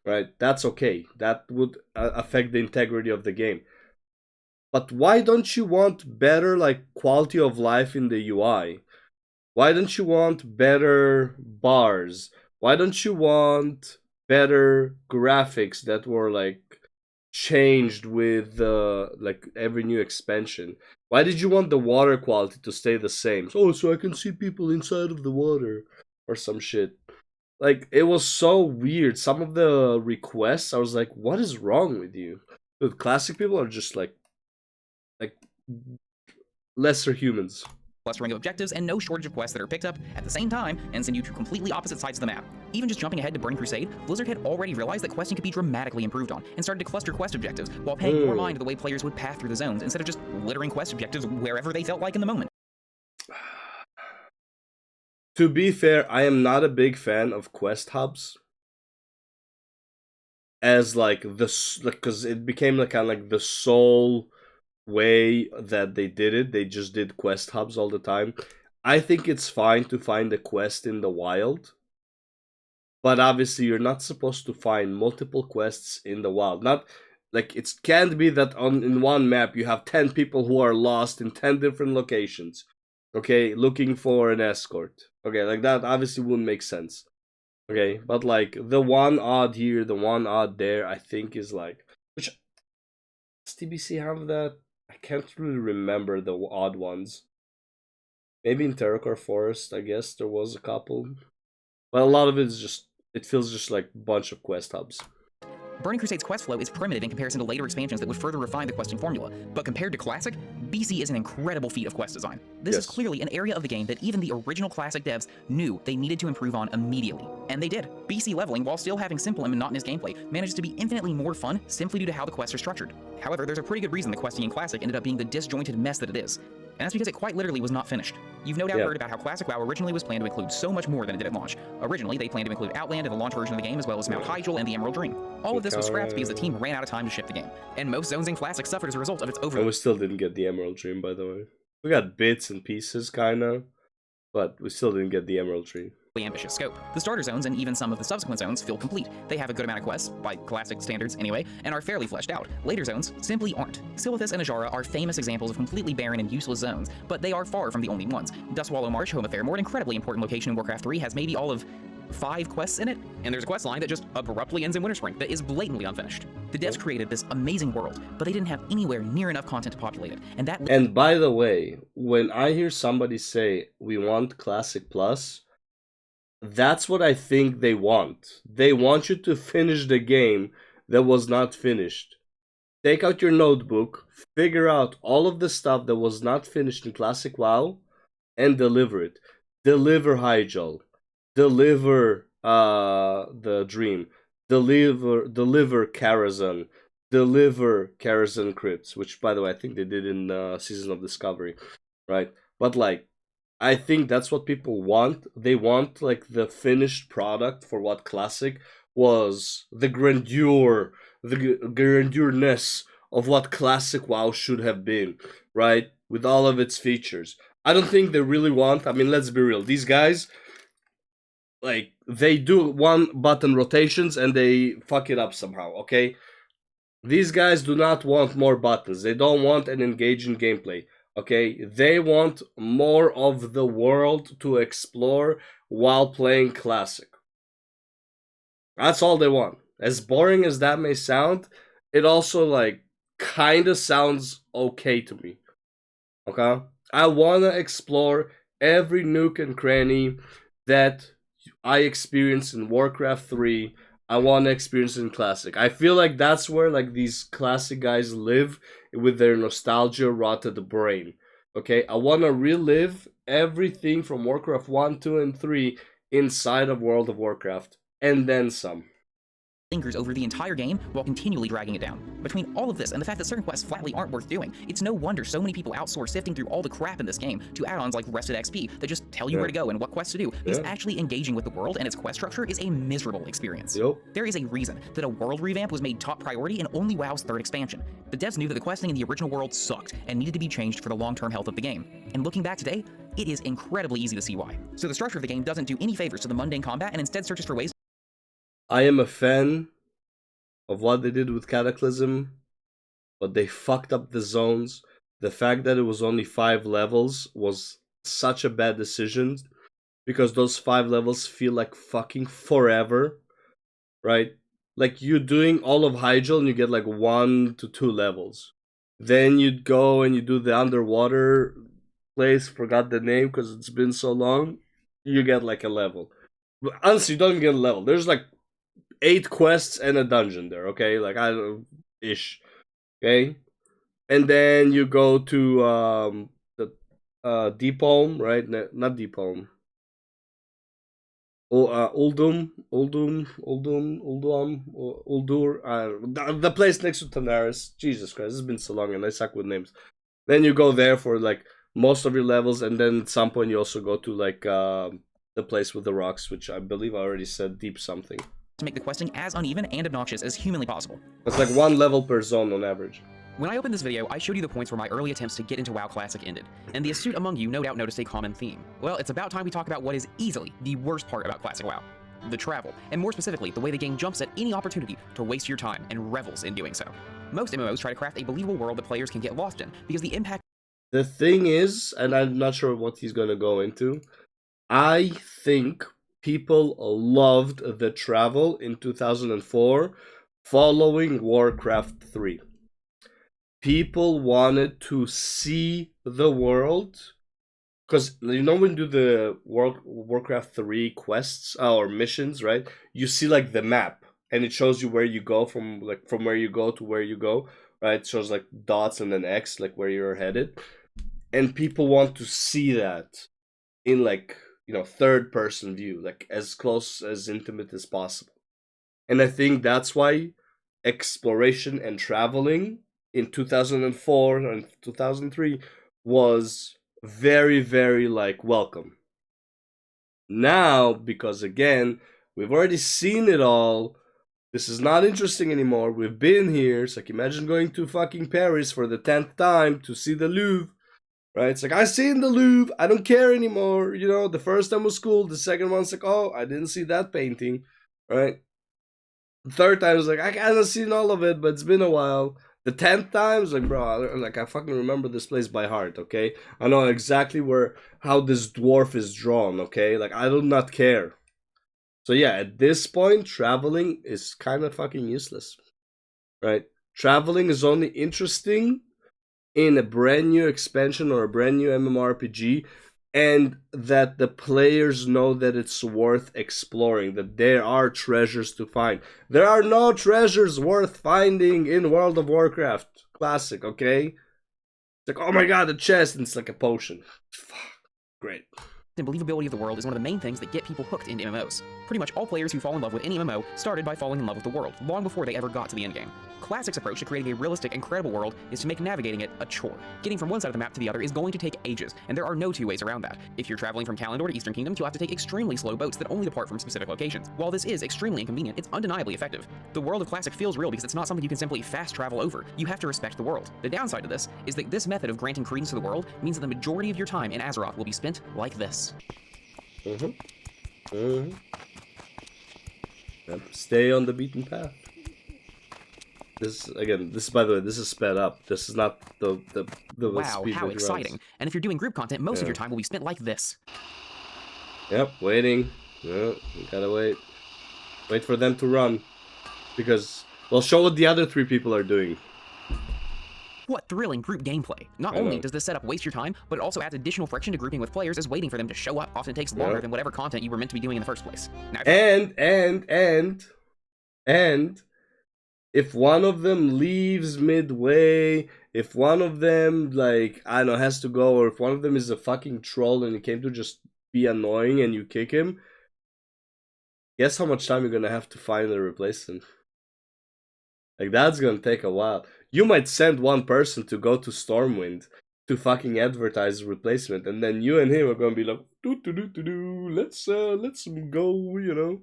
Right, that's okay. That would affect the integrity of the game. But why don't you want better, like, quality of life in the UI? Why don't you want better bars? Why don't you want better graphics that were like changed with like every new expansion? Why did you want the water quality to stay the same? So I can see people inside of the water or some shit. Like, it was so weird. Some of the requests, I was like, what is wrong with you? Dude, Classic people are just like lesser humans. Clustering of objectives and no shortage of quests that are picked up at the same time and send you to completely opposite sides of the map. Even just jumping ahead to Burning Crusade, Blizzard had already realized that questing could be dramatically improved on and started to cluster quest objectives while paying more mind to the way players would path through the zones instead of just littering quest objectives wherever they felt like in the moment. To be fair, I am not a big fan of quest hubs. As like because it became like kind of like the sole way that they did it. They just did quest hubs all the time. I think it's fine to find a quest in the wild, but obviously you're not supposed to find multiple quests in the wild. Not like, it can't be that in one map you have 10 people who are lost in 10 different locations, okay, looking for an escort. Okay, like that obviously wouldn't make sense. Okay, but like the one odd here, the one odd there, I think is like, which does TBC have that? I can't really remember the odd ones. Maybe in Terracore Forest, I guess there was a couple, but a lot of it is just, it feels just like a bunch of quest hubs. Burning Crusade's quest flow is primitive in comparison to later expansions that would further refine the questing formula, but compared to Classic, BC is an incredible feat of quest design. This is clearly an area of the game that even the original Classic devs knew they needed to improve on immediately, and they did. BC leveling, while still having simple and monotonous gameplay, manages to be infinitely more fun simply due to how the quests are structured. However, there's a pretty good reason the questing in Classic ended up being the disjointed mess that it is, and that's because it quite literally was not finished. You've no doubt heard about how Classic WoW originally was planned to include so much more than it did at launch. Originally, they planned to include Outland in the launch version of the game, as well as Mount Hyjal and the Emerald Dream. All of this was scrapped because the team ran out of time to ship the game, and most zones in Classic suffered as a result of its over. And we still didn't get the Emerald Dream, by the way. We got bits and pieces, kinda, but we still didn't get the Emerald Dream. Ambitious scope. The starter zones and even some of the subsequent zones feel complete. They have a good amount of quests, by Classic standards anyway, and are fairly fleshed out. Later zones simply aren't. Silithus and Ajara are famous examples of completely barren and useless zones, but they are far from the only ones. Dustwallow Marsh, home of Fairmore, an incredibly important location in Warcraft 3, has maybe all of 5 quests in it, and there's a quest line that just abruptly ends in Winterspring that is blatantly unfinished. The devs created this amazing world, but they didn't have anywhere near enough content to populate it, and that... And by the way, when I hear somebody say, we want Classic Plus, that's what I think they want. They want you to finish the game that was not finished. Take out your notebook, figure out all of the stuff that was not finished in Classic WoW, and deliver it. deliver Hyjal, deliver the Dream, deliver Karazhan, deliver Karazhan Crypts, which by the way I think they did in Season of Discovery, right? But like, I think that's what people want. They want like the finished product for what Classic was, the grandeur, the grandeurness of what Classic WoW should have been, right? With all of its features. I don't think they really want. I mean, let's be real. These guys, like, they do one button rotations and they fuck it up somehow. Okay, these guys do not want more buttons. They don't want an engaging gameplay. Okay, they want more of the world to explore while playing Classic. That's all they want. As boring as that may sound, it also like kind of sounds okay to me. Okay, I wanna explore every nook and cranny that I experienced in Warcraft 3. I want to experience it in Classic. I feel like that's where like these Classic guys live with their nostalgia rot at the brain. Okay, I want to relive everything from Warcraft 1, 2, and 3 inside of World of Warcraft, and then some. Lingers over the entire game while continually dragging it down. Between all of this and the fact that certain quests flatly aren't worth doing, it's no wonder so many people outsource sifting through all the crap in this game to add-ons like Rested XP that just tell you where to go and what quests to do, because actually engaging with the world and its quest structure is a miserable experience. There is a reason that a world revamp was made top priority in only WoW's 3rd expansion. The devs knew that the questing in the original world sucked and needed to be changed for the long-term health of the game. And looking back today, it is incredibly easy to see why. So the structure of the game doesn't do any favors to the mundane combat and instead searches for ways. I am a fan of what they did with Cataclysm, but they fucked up the zones. The fact that it was only 5 levels was such a bad decision, because those 5 levels feel like fucking forever, right? Like, you're doing all of Hyjal and you get like 1 to 2 levels. Then you'd go and you do the underwater place, forgot the name because it's been so long, you get like a level. But honestly, you don't even get a level. There's like 8 quests and a dungeon there, okay? Like, I don't know, ish. Okay? And then you go to the Deep Home, right? Not Deep Home. Uldur, the place next to Tanaris. Jesus Christ, it's been so long and I suck with names. Then you go there for like most of your levels, and then at some point you also go to like the place with the rocks, which I believe I already said deep something. To make the questing as uneven and obnoxious as humanly possible. It's like 1 level per zone on average. When I opened this video, I showed you the points where my early attempts to get into WoW Classic ended, and the astute among you no doubt noticed a common theme. Well, it's about time we talk about what is easily the worst part about Classic WoW. The travel, and more specifically, the way the game jumps at any opportunity to waste your time and revels in doing so. Most MMOs try to craft a believable world that players can get lost in, because the impact... The thing is, and I'm not sure what he's gonna go into, I think people loved the travel in 2004 following Warcraft 3. People wanted to see the world, because you know when you do the Warcraft 3 quests or missions, right? You see like the map and it shows you where you go from where you go to where you go, right? It shows like dots and then X, like where you're headed. And people want to see that in like, you know, 3rd person view, like as close as intimate as possible. And I think that's why exploration and traveling in 2004 and 2003 was very, very like welcome. Now, because again, we've already seen it all, this is not interesting anymore. We've been here. It's like, imagine going to fucking Paris for the 10th time to see the Louvre, right? It's like, I seen the Louvre, I don't care anymore. You know, the first time was cool, the second one's like, oh, I didn't see that painting, right? The 3rd time is like, I kind of seen all of it, but it's been a while. The 10th time is like, bro, like, I fucking remember this place by heart, okay? I know exactly how this dwarf is drawn, okay? Like, I do not care. So yeah, at this point, traveling is kind of fucking useless, right? Traveling is only interesting in a brand new expansion or a brand new MMORPG, and that the players know that it's worth exploring, that there are treasures to find. There are no treasures worth finding in World of Warcraft Classic, okay? It's like, oh my god, a chest, and it's like a potion. Fuck, great. and believability of the world is one of the main things that get people hooked into MMOs. Pretty much all players who fall in love with any MMO started by falling in love with the world, long before they ever got to the endgame. Classic's approach to creating a realistic and credible world is to make navigating it a chore. Getting from one side of the map to the other is going to take ages, and there are no two ways around that. If you're traveling from Kalimdor to Eastern Kingdom, you'll have to take extremely slow boats that only depart from specific locations. While this is extremely inconvenient, it's undeniably effective. The world of Classic feels real because it's not something you can simply fast travel over. You have to respect the world. The downside to this is that this method of granting credence to the world means that the majority of your time in Azeroth will be spent like this. Yep. Stay on the beaten path. This again. This, by the way, this is sped up. This is not the Wow, speed how that exciting! runs. And if you're doing group content, most of your time will be spent like this. Yep, waiting. You gotta wait. Wait for them to run, because we'll show what the other 3 people are doing. What thrilling group gameplay! Not only does this setup waste your time, but it also adds additional friction to grouping with players, as waiting for them to show up often takes longer than whatever content you were meant to be doing in the first place. Now, and if one of them leaves midway, if one of them, like, I don't know, has to go, or if one of them is a fucking troll and he came to just be annoying and you kick him, guess how much time you're gonna have to find a replacement? Like, that's gonna take a while. You might send one person to go to Stormwind to fucking advertise replacement, and then you and him are gonna be like, let's go, you know.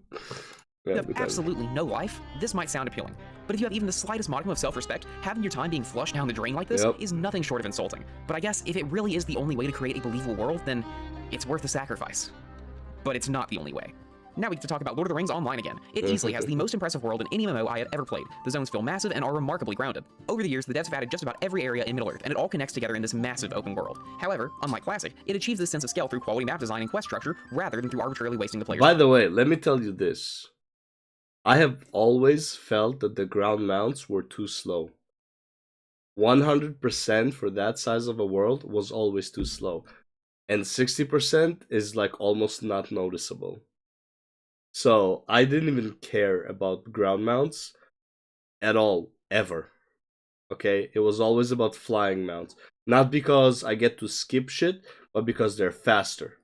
If you have absolutely no life, this might sound appealing. But if you have even the slightest modicum of self-respect, having your time being flushed down the drain like this is nothing short of insulting. But I guess if it really is the only way to create a believable world, then it's worth the sacrifice. But it's not the only way. Now we get to talk about Lord of the Rings Online again. It easily has the most impressive world in any MMO I have ever played. The zones feel massive and are remarkably grounded. Over the years, the devs have added just about every area in Middle-earth, and it all connects together in this massive open world. However, unlike Classic, it achieves this sense of scale through quality map design and quest structure, rather than through arbitrarily wasting the player's By time. the way, let me tell you this. I have always felt that the ground mounts were too slow. 100% for that size of a world was always too slow. And 60% is like almost not noticeable. So I didn't even care about ground mounts at all, ever. Okay? It was always about flying mounts. Not because I get to skip shit, but because they're faster.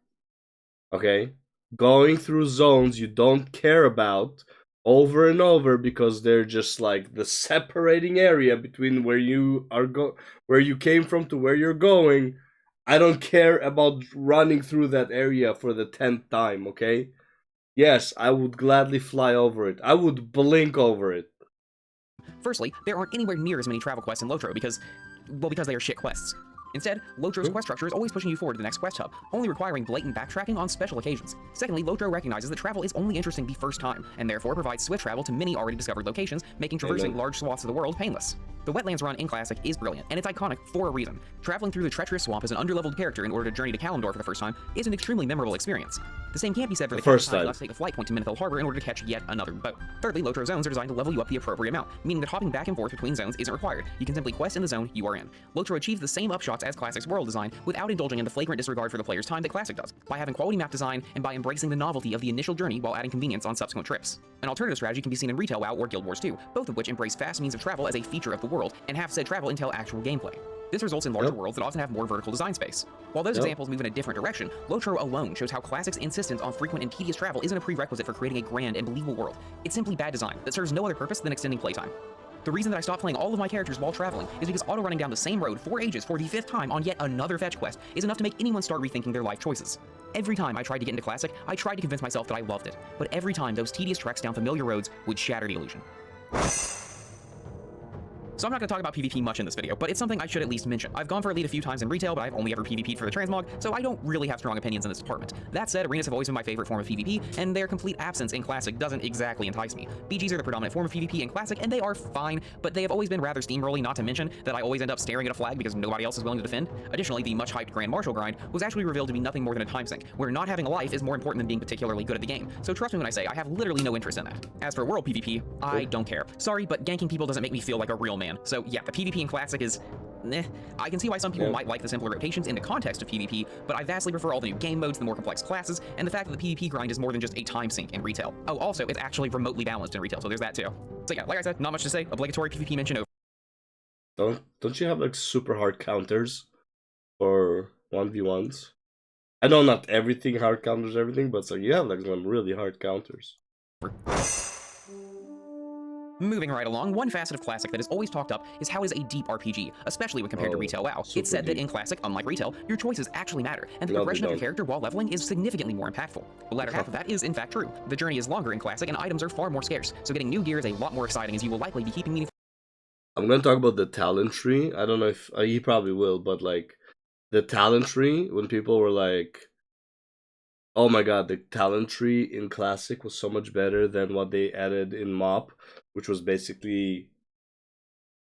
Okay? Going through zones you don't care about over and over because they're just like the separating area between where you are where you came from to where you're going. I don't care about running through that area for the 10th time, okay? Yes, I would gladly fly over it. I would blink over it. Firstly, there aren't anywhere near as many travel quests in Lotro because they are shit quests. Instead, Lotro's quest structure is always pushing you forward to the next quest hub, only requiring blatant backtracking on special occasions. Secondly, Lotro recognizes that travel is only interesting the first time, and therefore provides swift travel to many already discovered locations, making traversing large swaths of the world painless. The Wetlands run in Classic is brilliant, and it's iconic for a reason. Traveling through the treacherous swamp as an underleveled character in order to journey to Kalimdor for the first time is an extremely memorable experience. The same can't be said for the first time you have to take a flight point to Menethil Harbor in order to catch yet another boat. Thirdly, Lotro zones are designed to level you up the appropriate amount, meaning that hopping back and forth between zones isn't required. You can simply quest in the zone you are in. Lotro achieves the same upshots as Classic's world design without indulging in the flagrant disregard for the player's time that Classic does, by having quality map design and by embracing the novelty of the initial journey while adding convenience on subsequent trips. An alternative strategy can be seen in Retail WoW or Guild Wars 2, both of which embrace fast means of travel as a feature of the world, and have said travel entail actual gameplay. This results in larger worlds that often have more vertical design space. While those examples move in a different direction, Lotro alone shows how Classic's insistence on frequent and tedious travel isn't a prerequisite for creating a grand and believable world. It's simply bad design that serves no other purpose than extending playtime. The reason that I stopped playing all of my characters while traveling is because auto-running down the same road 4 ages for the 5th time on yet another fetch quest is enough to make anyone start rethinking their life choices. Every time I tried to get into Classic, I tried to convince myself that I loved it, but every time those tedious treks down familiar roads would shatter the illusion. So I'm not going to talk about PvP much in this video, but it's something I should at least mention. I've gone for Elite a few times in Retail, but I've only ever PvP'd for the transmog, so I don't really have strong opinions in this department. That said, arenas have always been my favorite form of PvP, and their complete absence in Classic doesn't exactly entice me. BGs are the predominant form of PvP in Classic, and they are fine, but they have always been rather steamrolly, not to mention that I always end up staring at a flag because nobody else is willing to defend. Additionally, the much-hyped Grand Marshal grind was actually revealed to be nothing more than a time sink, where not having a life is more important than being particularly good at the game, so trust me when I say I have literally no interest in that. As for World PvP, I don't care. Sorry, but ganking people doesn't make me feel like a real man, so yeah, the PvP in Classic is I can see why some people might like the simpler rotations in the context of PvP, but I vastly prefer all the new game modes, the more complex classes, and the fact that the PvP grind is more than just a time sink in Retail. Oh, also, it's actually remotely balanced in Retail, so there's that too. So yeah, like I said, not much to say. Obligatory PvP mention over. Don't you have like super hard counters for 1v1s? I know not everything hard counters everything, but so you have like some really hard counters. Moving right along, one facet of Classic that is always talked up is how it is a deep RPG, especially when compared to Retail WoW. It's said that in Classic, unlike Retail, your choices actually matter, and the progression of your character while leveling is significantly more impactful. The latter half of that is in fact true. The journey is longer in Classic, and items are far more scarce, so getting new gear is a lot more exciting as you will likely be keeping meaningful. I'm gonna talk about the talent tree. I don't know if he probably will, but like the talent tree, when people were like, oh my god, the talent tree in Classic was so much better than what they added in MOP, which was basically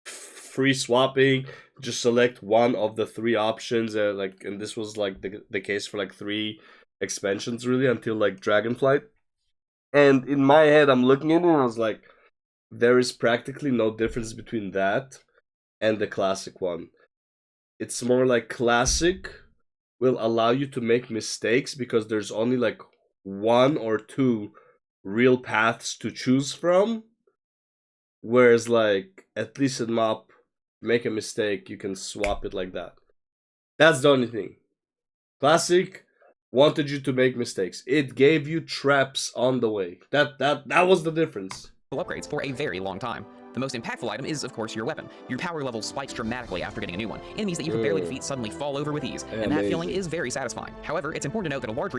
free swapping. Just select one of the three options, and this was like the case for like 3 expansions really until like Dragonflight. And in my head, I'm looking at it and I was like, there is practically no difference between that and the Classic one. It's more like Classic will allow you to make mistakes because there's only like 1 or 2 real paths to choose from. Whereas like at least in MOP, make a mistake, you can swap it like that. That's the only thing. Classic wanted you to make mistakes. It gave you traps on the way. That was the difference. Upgrades for a very long time. The most impactful item is, of course, your weapon. Your power level spikes dramatically after getting a new one. Enemies that you could barely defeat suddenly fall over with ease, and that feeling is very satisfying. However, it's important to note that a large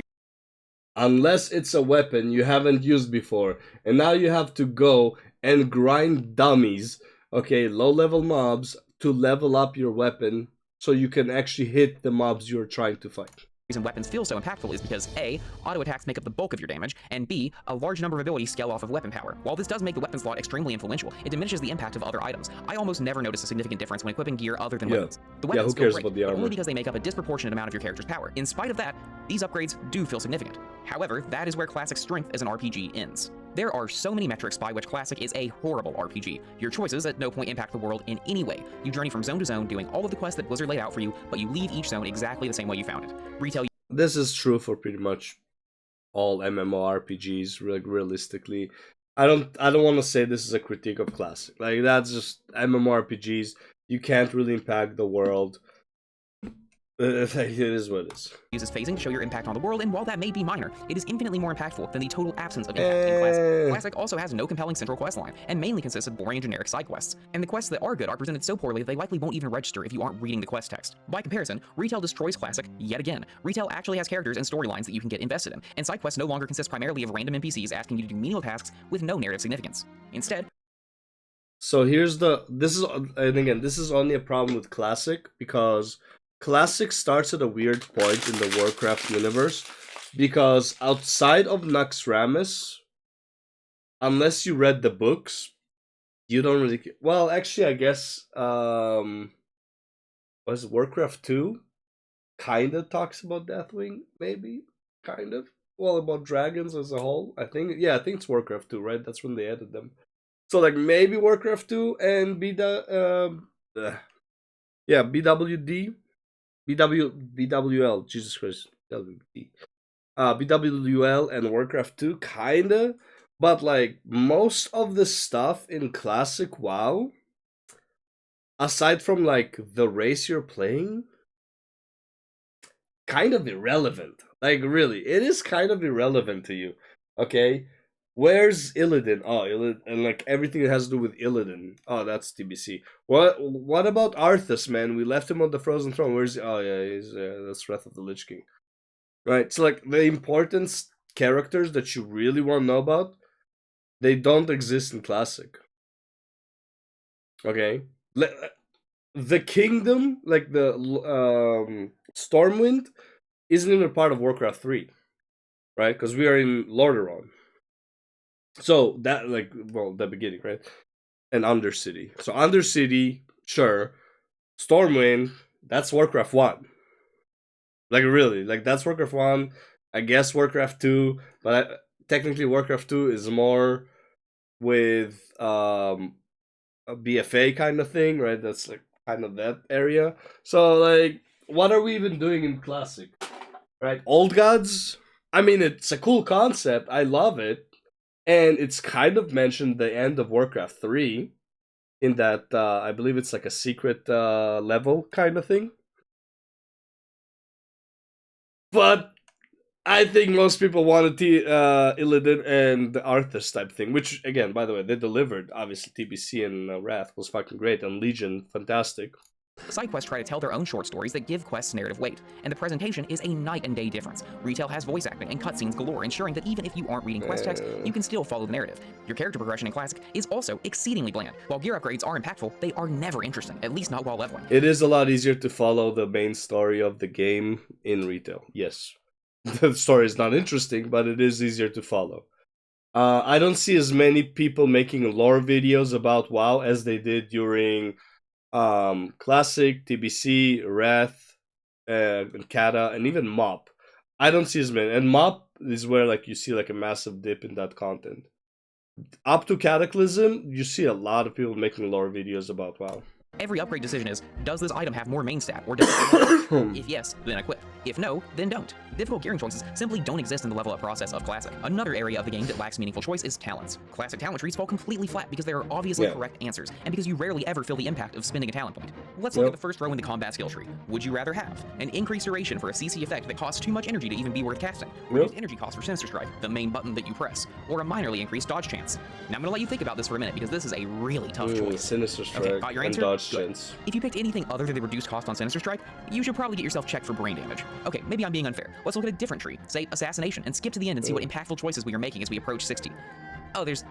unless it's a weapon you haven't used before, and now you have to go and grind dummies, okay, low-level mobs, to level up your weapon so you can actually hit the mobs you're trying to fight. reason weapons feel so impactful is because A, auto attacks make up the bulk of your damage, and B, a large number of abilities scale off of weapon power. While this does make the weapon slot extremely influential, it diminishes the impact of other items. I almost never notice a significant difference when equipping gear other than weapons. The weapons who cares feel great, about the armor? but only because they make up a disproportionate amount of your character's power. In spite of that, these upgrades do feel significant. However, that is where Classic's strength as an RPG ends. There are so many metrics by which Classic is a horrible RPG. Your choices at no point impact the world in any way. You journey from zone to zone, doing all of the quests that Blizzard laid out for you, but you leave each zone exactly the same way you found it. Retail. This is true for pretty much all MMORPGs. Realistically, I don't want to say this is a critique of Classic. Like that's just MMORPGs. You can't really impact the world. It is what it is. Uses phasing to show your impact on the world, and while that may be minor, it is infinitely more impactful than the total absence of impact in Classic. Classic also has no compelling central quest line, and mainly consists of boring and generic side quests. And the quests that are good are presented so poorly that they likely won't even register if you aren't reading the quest text. By comparison, Retail destroys Classic yet again. Retail actually has characters and storylines that you can get invested in, and side quests no longer consist primarily of random NPCs asking you to do menial tasks with no narrative significance. Instead, so this is only a problem with Classic because Classic starts at a weird point in the Warcraft universe, because outside of Naxxramas, unless you read the books, you don't really. Well, actually, I guess was Warcraft 2 kind of talks about Deathwing, maybe kind of. Well, about dragons as a whole, I think. Yeah, I think it's Warcraft 2, right? That's when they added them. So like maybe Warcraft 2 and BWD. BWL, Jesus Christ, WD. BWL and Warcraft 2, kinda, but like most of the stuff in Classic WoW, aside from like the race you're playing, kind of irrelevant. Like really, it is kind of irrelevant to you. Okay, where's Illidan? Oh, Illidan, and like everything that has to do with Illidan. Oh, that's TBC. What about Arthas, man? We left him on the Frozen Throne. Where's he? Oh yeah, he's that's Wrath of the Lich King. Right. So like the important characters that you really want to know about, they don't exist in Classic. Okay. The kingdom, like the Stormwind, isn't even part of Warcraft 3, right? Because we are in Lordaeron. So that the beginning, right? And Undercity. So Undercity, sure. Stormwind, that's Warcraft 1. Like really, like that's Warcraft 1. I guess Warcraft 2, but technically Warcraft 2 is more with a BFA kind of thing, right? That's like kind of that area. So like, what are we even doing in Classic? Right? Old Gods? I mean, it's a cool concept. I love it. And it's kind of mentioned the end of Warcraft 3 in that I believe it's like a secret level kind of thing. But I think most people wanted Illidan and the Arthas type thing, which, again, by the way, they delivered. Obviously, TBC and Wrath was fucking great, and Legion, fantastic. Side quests try to tell their own short stories that give quests narrative weight, and the presentation is a night and day difference. Retail has voice acting and cutscenes galore, ensuring that even if you aren't reading quest text, you can still follow the narrative. Your character progression in Classic is also exceedingly bland. While gear upgrades are impactful, they are never interesting, at least not while leveling. It is a lot easier to follow the main story of the game in Retail, yes. The story is not interesting, but it is easier to follow. I don't see as many people making lore videos about WoW as they did during Classic, TBC, Wrath, and Kata, and even Mop. I don't see as many. And Mop is where like you see like a massive dip in that content. Up to Cataclysm, you see a lot of people making lore videos about WoW. Every upgrade decision is, does this item have more main stat, or does it not? If yes, then equip. If no, then don't. Difficult gearing choices simply don't exist in the level up process of Classic. Another area of the game that lacks meaningful choice is talents. Classic talent trees fall completely flat because there are obviously correct answers, and because you rarely ever feel the impact of spending a talent point. Let's look at the first row in the combat skill tree. Would you rather have an increased duration for a CC effect that costs too much energy to even be worth casting, reduced energy cost for Sinister Strike, the main button that you press, or a minorly increased dodge chance? Now I'm gonna let you think about this for a minute because this is a really tough choice. Sinister Strike got your and answer? dodge Good. chance. If you picked anything other than the reduced cost on Sinister Strike, you should probably get yourself checked for brain damage. Okay, maybe I'm being unfair. Let's look at a different tree, say Assassination, and skip to the end and see what impactful choices we are making as we approach 60. Oh, there's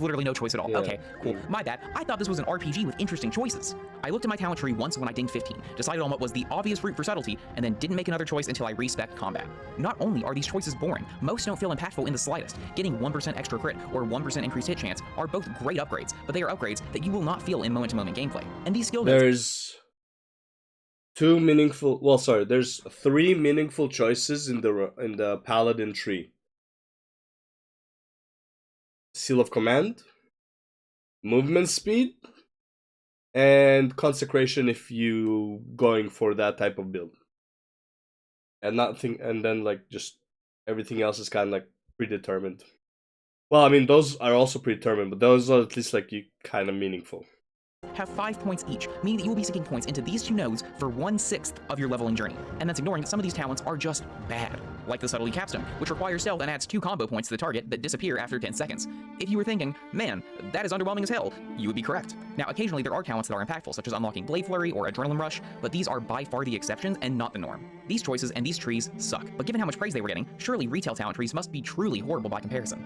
literally no choice at all. Okay, cool. My bad. I thought this was an RPG with interesting choices. I looked at my talent tree once when I dinged 15, decided on what was the obvious route for subtlety, and then didn't make another choice until I respec combat. Not only are these choices boring, most don't feel impactful in the slightest. Getting 1% extra crit or 1% increased hit chance are both great upgrades, but they are upgrades that you will not feel in moment-to-moment gameplay. And these skill There's there's 3 meaningful choices in the Paladin tree. Seal of Command, movement speed, and Consecration if you going for that type of build. And then like just everything else is kind of like predetermined. Well, I mean those are also predetermined, but those are at least like you kind of meaningful. Have 5 points each, meaning that you will be seeking points into these 2 nodes for 1/6 of your leveling journey. And that's ignoring that some of these talents are just bad, like the Subtlety Capstone, which requires stealth and adds 2 combo points to the target that disappear after 10 seconds. If you were thinking, man, that is underwhelming as hell, you would be correct. Now, occasionally there are talents that are impactful, such as unlocking Blade Flurry or Adrenaline Rush, but these are by far the exceptions and not the norm. These choices and these trees suck, but given how much praise they were getting, surely retail talent trees must be truly horrible by comparison.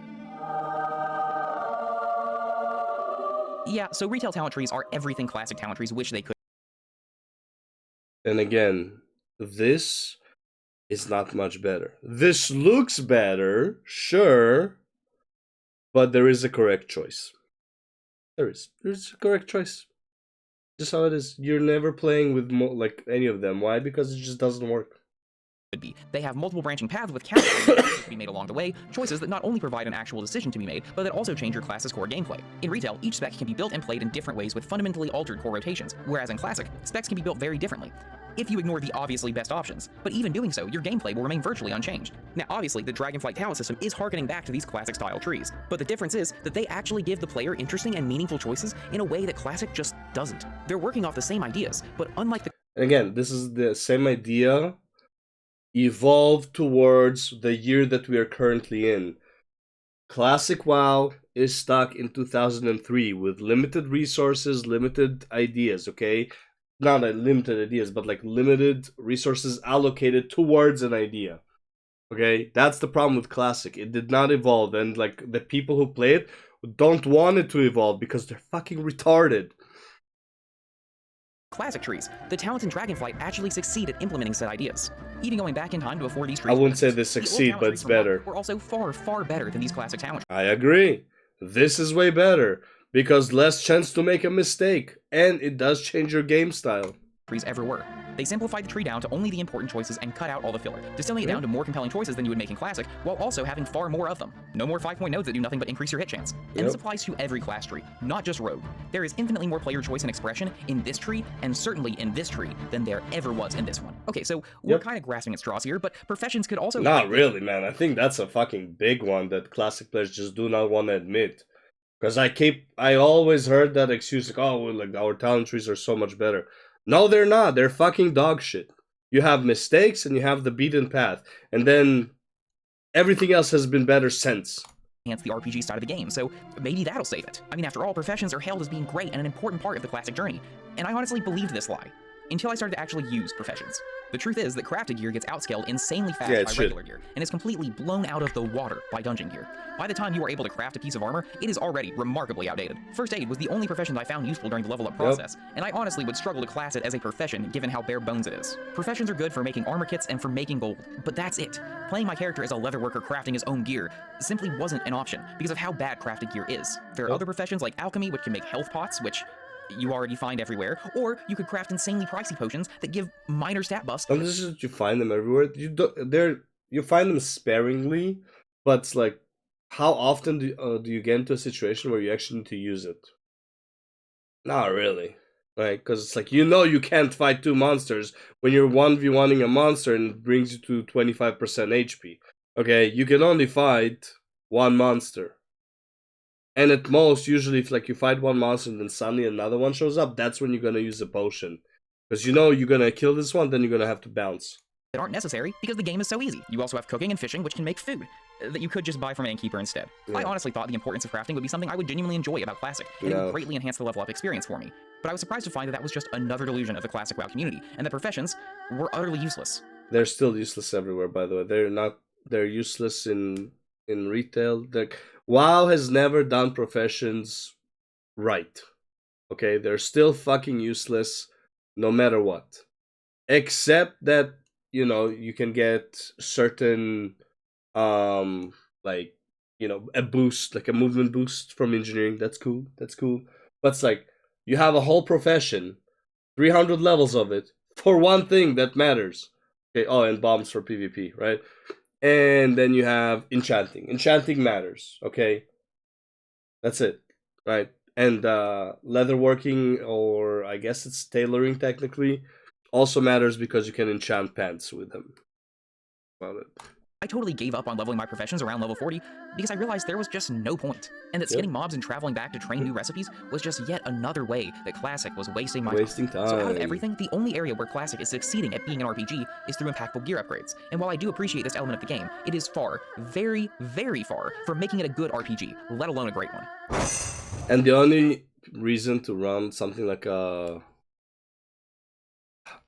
Yeah, so retail talent trees are everything Classic talent trees wish they could. And again, this is not much better. This looks better, sure, but there is a correct choice. There's a correct choice. Just how it is. You're never playing with like any of them. Why? Because it just doesn't work. Be. They have multiple branching paths with counter to be made along the way, choices that not only provide an actual decision to be made, but that also change your class's core gameplay. In Retail, each spec can be built and played in different ways with fundamentally altered core rotations, whereas in Classic, specs can be built very differently, if you ignore the obviously best options. But even doing so, your gameplay will remain virtually unchanged. Now, obviously, the Dragonflight talent system is harkening back to these Classic-style trees, but the difference is that they actually give the player interesting and meaningful choices in a way that Classic just doesn't. They're working off the same ideas, but unlike the... Again, this is the same idea evolved towards the year that we are currently in. Classic WoW is stuck in 2003 with limited resources, limited ideas, okay? Not limited ideas, but like limited resources allocated towards an idea. Okay? That's the problem with Classic. It did not evolve, and like the people who play it don't want it to evolve because they're fucking retarded. Classic trees, the talents in Dragonflight actually succeed at implementing said ideas. Even going back in time to before these trees... I wouldn't say they succeed, but it's better. We're also far, far better than these Classic talent trees. I agree. This is way better, because less chance to make a mistake, and it does change your game style. Trees ever were. They simplified the tree down to only the important choices and cut out all the filler, distilling it down to more compelling choices than you would make in Classic, while also having far more of them. No more 5-point nodes that do nothing but increase your hit chance. And this applies to every class tree, not just Rogue. There is infinitely more player choice and expression in this tree, and certainly in this tree, than there ever was in this one. Okay, so we're kind of grasping at straws here, but professions could also... Not really, man. I think that's a fucking big one that Classic players just do not want to admit. Because I always heard that excuse, like, oh, like, our talent trees are so much better. No, they're not. They're fucking dog shit. You have mistakes and you have the beaten path. And then everything else has been better since. enhance the RPG side of the game, so maybe that'll save it. I mean, after all, professions are hailed as being great and an important part of the classic journey, and I honestly believed this lie, until I started to actually use professions. The truth is that crafted gear gets outscaled insanely fast by regular gear, and is completely blown out of the water by dungeon gear. By the time you are able to craft a piece of armor, it is already remarkably outdated. First aid was the only profession that I found useful during the level up process, and I honestly would struggle to class it as a profession given how bare bones it is. Professions are good for making armor kits and for making gold, but that's it. Playing my character as a leatherworker crafting his own gear simply wasn't an option because of how bad crafted gear is. There are other professions like alchemy, which can make health pots, which you already find everywhere, or you could craft insanely pricey potions that give minor stat buffs. And this is you find them everywhere. You find them sparingly, but it's like, how often do you get into a situation where you actually need to use it? Not really, right? Because it's like, you can't fight two monsters when you're 1v1ing a monster and it brings you to 25% HP. Okay, you can only fight one monster. And at most, usually, if like you fight one monster and then suddenly another one shows up, that's when you're gonna use a potion. Because you're gonna kill this one, then you're gonna have to bounce. That aren't necessary because the game is so easy. You also have cooking and fishing, which can make food that you could just buy from an innkeeper instead. I honestly thought the importance of crafting would be something I would genuinely enjoy about Classic, and it would greatly enhance the level up experience for me. But I was surprised to find that that was just another delusion of the Classic WoW community, and that professions were utterly useless. They're still useless everywhere, by the way. They're useless in retail. WoW has never done professions right. Okay, they're still fucking useless no matter what. Except that, you can get certain like, a boost, like a movement boost from engineering. That's cool. But it's like, you have a whole profession, 300 levels of it, for one thing that matters. Okay, and bombs for PvP, right? And then you have enchanting. Enchanting matters, okay? That's it, right? And leatherworking, or I guess it's tailoring technically, also matters because you can enchant pants with them. About it. I totally gave up on leveling my professions around level 40 because I realized there was just no point, and that skinning mobs and traveling back to train new recipes was just yet another way that Classic was wasting my time. So out of everything, the only area where Classic is succeeding at being an RPG is through impactful gear upgrades. And while I do appreciate this element of the game, it is far, very, very far from making it a good RPG, let alone a great one. And the only reason to run something like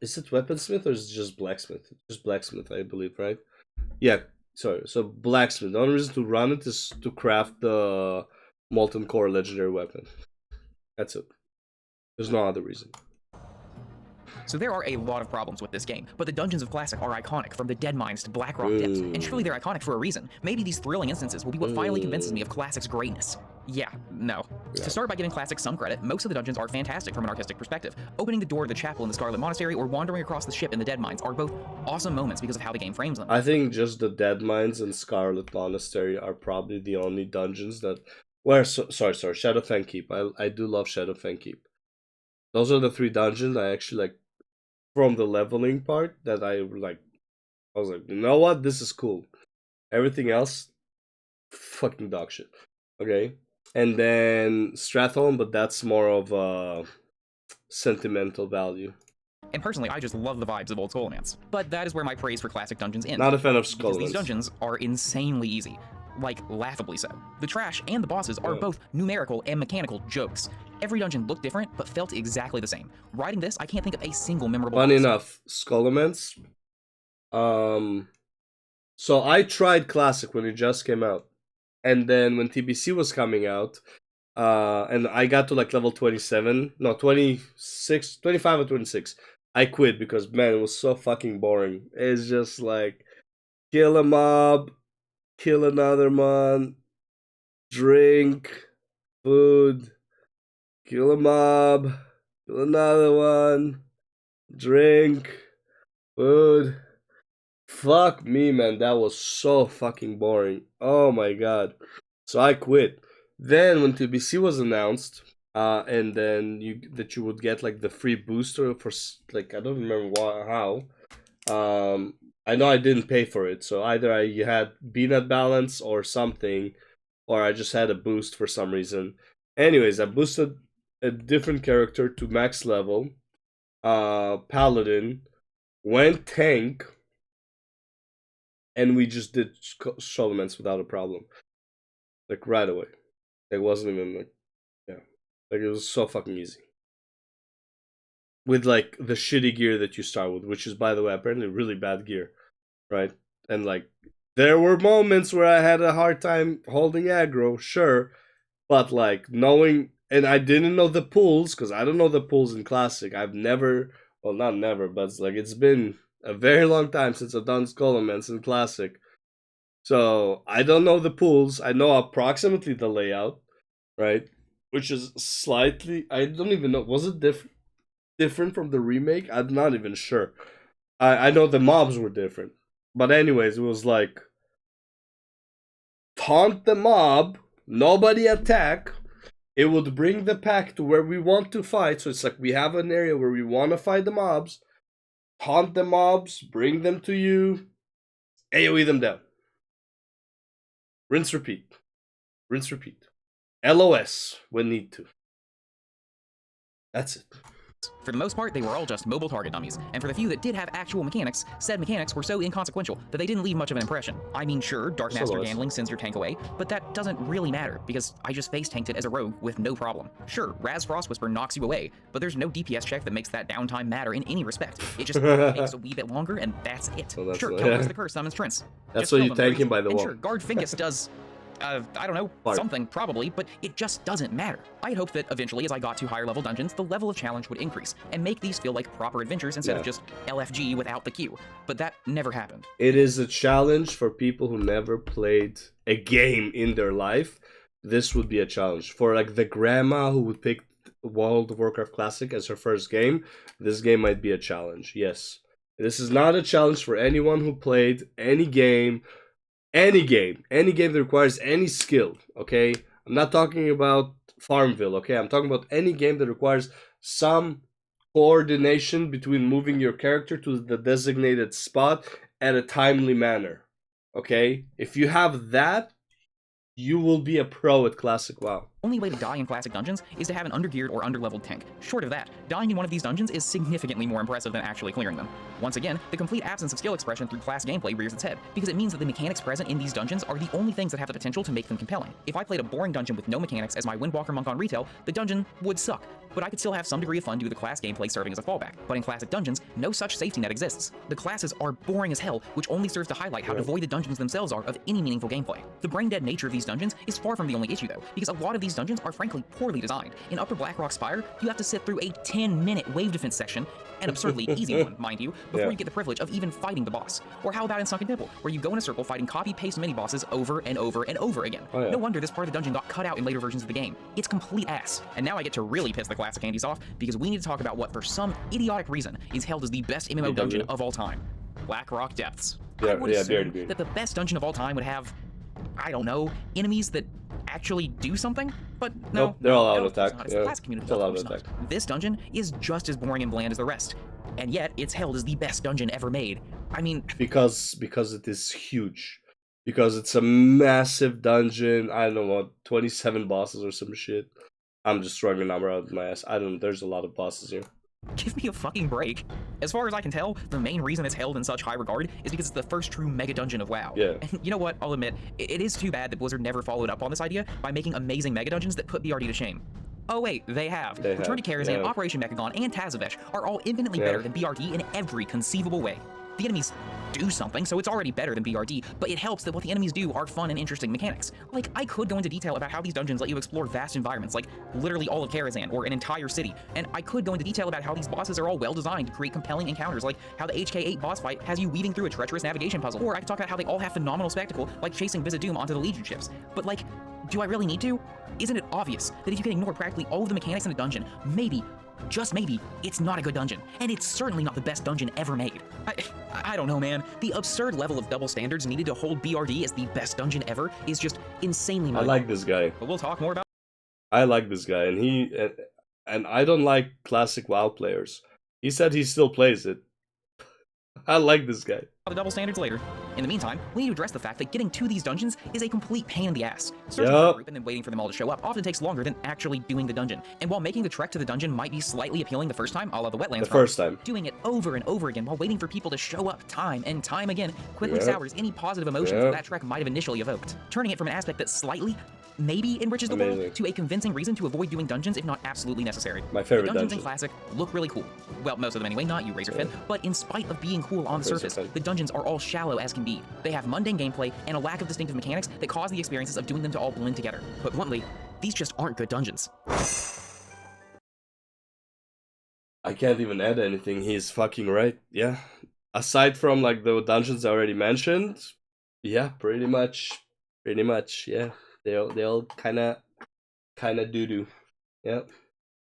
is it weaponsmith or is it just blacksmith? Just blacksmith, I believe, right? Yeah, sorry. So blacksmith. The only reason to run it is to craft the molten core legendary weapon. That's it. There's no other reason. So there are a lot of problems with this game, but the dungeons of Classic are iconic, from the Dead Mines to Blackrock Depths, and truly they're iconic for a reason. Maybe these thrilling instances will be what finally convinces me of Classic's greatness. No. To start by giving Classic some credit, most of the dungeons are fantastic from an artistic perspective. Opening the door to the chapel in the Scarlet Monastery or wandering across the ship in the Dead Mines are both awesome moments because of how the game frames them. I think just the Dead Mines and Scarlet Monastery are probably the only dungeons that... Sorry, Shadowfang Keep. I do love Shadowfang Keep. Those are the three dungeons I actually like. From the leveling part that I was like, you know what, this is cool. Everything else, fucking dog shit. Okay, and then Stratholme, but that's more of a sentimental value. And personally, I just love the vibes of Old Scholomance. But that is where my praise for Classic dungeons ends. Not a fan of Scholomance. Because these dungeons are insanely easy. Like, laughably so. The trash and the bosses are both numerical and mechanical jokes. Every dungeon looked different, but felt exactly the same. Writing this, I can't think of a single memorable Funny enough, Scholomance. So I tried Classic when it just came out. And then when TBC was coming out, and I got to like level 27, no, 26, 25 or 26. I quit because, man, it was so fucking boring. It's just like, kill a mob, kill another one, drink, food, kill a mob, kill another one, drink, food. Fuck me, man, that was so fucking boring. Oh my god. So I quit. Then when TBC was announced, and then you would get like the free booster for like, I don't remember how. I know I didn't pay for it, so either you had BNet balance or something, or I just had a boost for some reason. Anyways, I boosted a different character to max level, Paladin, went tank, and we just did shovel ments without a problem, like right away. It wasn't even like, yeah, like it was so fucking easy. With like the shitty gear that you start with, which is by the way apparently really bad gear, right? And like there were moments where I had a hard time holding aggro, sure, but like knowing, and I didn't know the pulls because I don't know the pulls in classic. I've never, well, not never, but it's like it's been a very long time since I've done skull immense in classic, so I don't know the pulls. I know approximately the layout, right? Which is slightly, I don't even know, was it different from the remake? I'm not even sure. I know the mobs were different, but anyways, it was like taunt the mob, nobody attack. It would bring the pack to where we want to fight. So it's like we have an area where we want to fight the mobs, taunt the mobs, bring them to you, AoE them down. Rinse, repeat. Rinse, repeat. LOS when need to. That's it. For the most part, they were all just mobile target dummies, and for the few that did have actual mechanics, said mechanics were so inconsequential that they didn't leave much of an impression. I mean, sure, Dark Master Gambling sends your tank away, but that doesn't really matter, because I just face tanked it as a rogue with no problem. Sure, Raz Frost Whisper knocks you away, but there's no DPS check that makes that downtime matter in any respect. It just takes a wee bit longer, and that's it. Well, that's sure, Keller's the Curse summons Trents. That's why you tank him by the wall. Sure, Guard Fingus does I don't know, something probably, but it just doesn't matter. I'd hoped that eventually, as I got to higher level dungeons, the level of challenge would increase and make these feel like proper adventures instead of just LFG without the Q. But that never happened. It is a challenge for people who never played a game in their life. This would be a challenge. For like the grandma who would pick World of Warcraft Classic as her first game, this game might be a challenge, yes. This is not a challenge for anyone who played any game that requires any skill, okay? I'm not talking about Farmville, okay? I'm talking about any game that requires some coordination between moving your character to the designated spot at a timely manner, okay? If you have that, you will be a pro at Classic WoW. Only way to die in classic dungeons is to have an undergeared or underleveled tank. Short of that, dying in one of these dungeons is significantly more impressive than actually clearing them. Once again, the complete absence of skill expression through class gameplay rears its head, because it means that the mechanics present in these dungeons are the only things that have the potential to make them compelling. If I played a boring dungeon with no mechanics as my Windwalker monk on retail, the dungeon would suck, but I could still have some degree of fun due to the class gameplay serving as a fallback. But in classic dungeons, no such safety net exists. The classes are boring as hell, which only serves to highlight how devoid the dungeons themselves are of any meaningful gameplay. The brain-dead nature of these dungeons is far from the only issue though, because a lot of these dungeons are frankly poorly designed. In Upper Blackrock Spire, you have to sit through a 10-minute wave defense section, an absurdly easy one, mind you, before you get the privilege of even fighting the boss. Or how about in Sunken Temple, where you go in a circle fighting copy-paste mini-bosses over and over and over again. No wonder this part of the dungeon got cut out in later versions of the game. It's complete ass. And now I get to really piss the classic candies off, because we need to talk about what, for some idiotic reason, is hailed as the best MMO dungeon of all time. Blackrock Depths. I would assume that the best dungeon of all time would have, I don't know, enemies that actually do something, but no, nope, they're all out of attack. It's the classic community. All out of attack. This dungeon is just as boring and bland as the rest, and yet it's hailed as the best dungeon ever made. I mean, because it is huge, because it's a massive dungeon. I don't know what, 27 bosses or some shit. I'm just throwing a number out of my ass. I don't know. There's a lot of bosses here. Give me a fucking break. As far as I can tell, the main reason it's held in such high regard is because it's the first true mega dungeon of WoW. Yeah. And you know what? I'll admit, it is too bad that Blizzard never followed up on this idea by making amazing mega dungeons that put BRD to shame. Oh wait, they have. Return to Karazhan, Operation Mechagon, and Tazavesh are all infinitely better than BRD in every conceivable way. The enemies do something, so it's already better than BRD, but it helps that what the enemies do are fun and interesting mechanics. Like, I could go into detail about how these dungeons let you explore vast environments, like literally all of Karazhan, or an entire city, and I could go into detail about how these bosses are all well-designed to create compelling encounters, like how the HK8 boss fight has you weaving through a treacherous navigation puzzle, or I could talk about how they all have phenomenal spectacle, like chasing Vizdoom onto the Legion ships. But like, do I really need to? Isn't it obvious that if you can ignore practically all of the mechanics in a dungeon, maybe, just maybe, it's not a good dungeon, and it's certainly not the best dungeon ever made. I don't know, man. The absurd level of double standards needed to hold BRD as the best dungeon ever is just insanely I like this guy. But we'll talk more about. I like this guy, and I don't like classic WoW players. He said he still plays it. I like this guy. The double standards later. In the meantime, we need to address the fact that getting to these dungeons is a complete pain in the ass. Searching for a group and then waiting for them all to show up often takes longer than actually doing the dungeon. And while making the trek to the dungeon might be slightly appealing the first time, a la the wetlands, first time, doing it over and over again while waiting for people to show up time and time again quickly sours any positive emotions that trek might have initially evoked, turning it from an aspect that slightly maybe enriches the world to a convincing reason to avoid doing dungeons if not absolutely necessary. My favorite the dungeons dungeon. in Classic look really cool. Well, most of them anyway, not you, Razorfin. But in spite of being cool on the surface, the dungeons are all shallow as can be. They have mundane gameplay and a lack of distinctive mechanics that cause the experiences of doing them to all blend together. But bluntly, these just aren't good dungeons. I can't even add anything. He's fucking right. Yeah. Aside from like the dungeons I already mentioned, yeah, pretty much, yeah. They all kind of doo doo. Yep.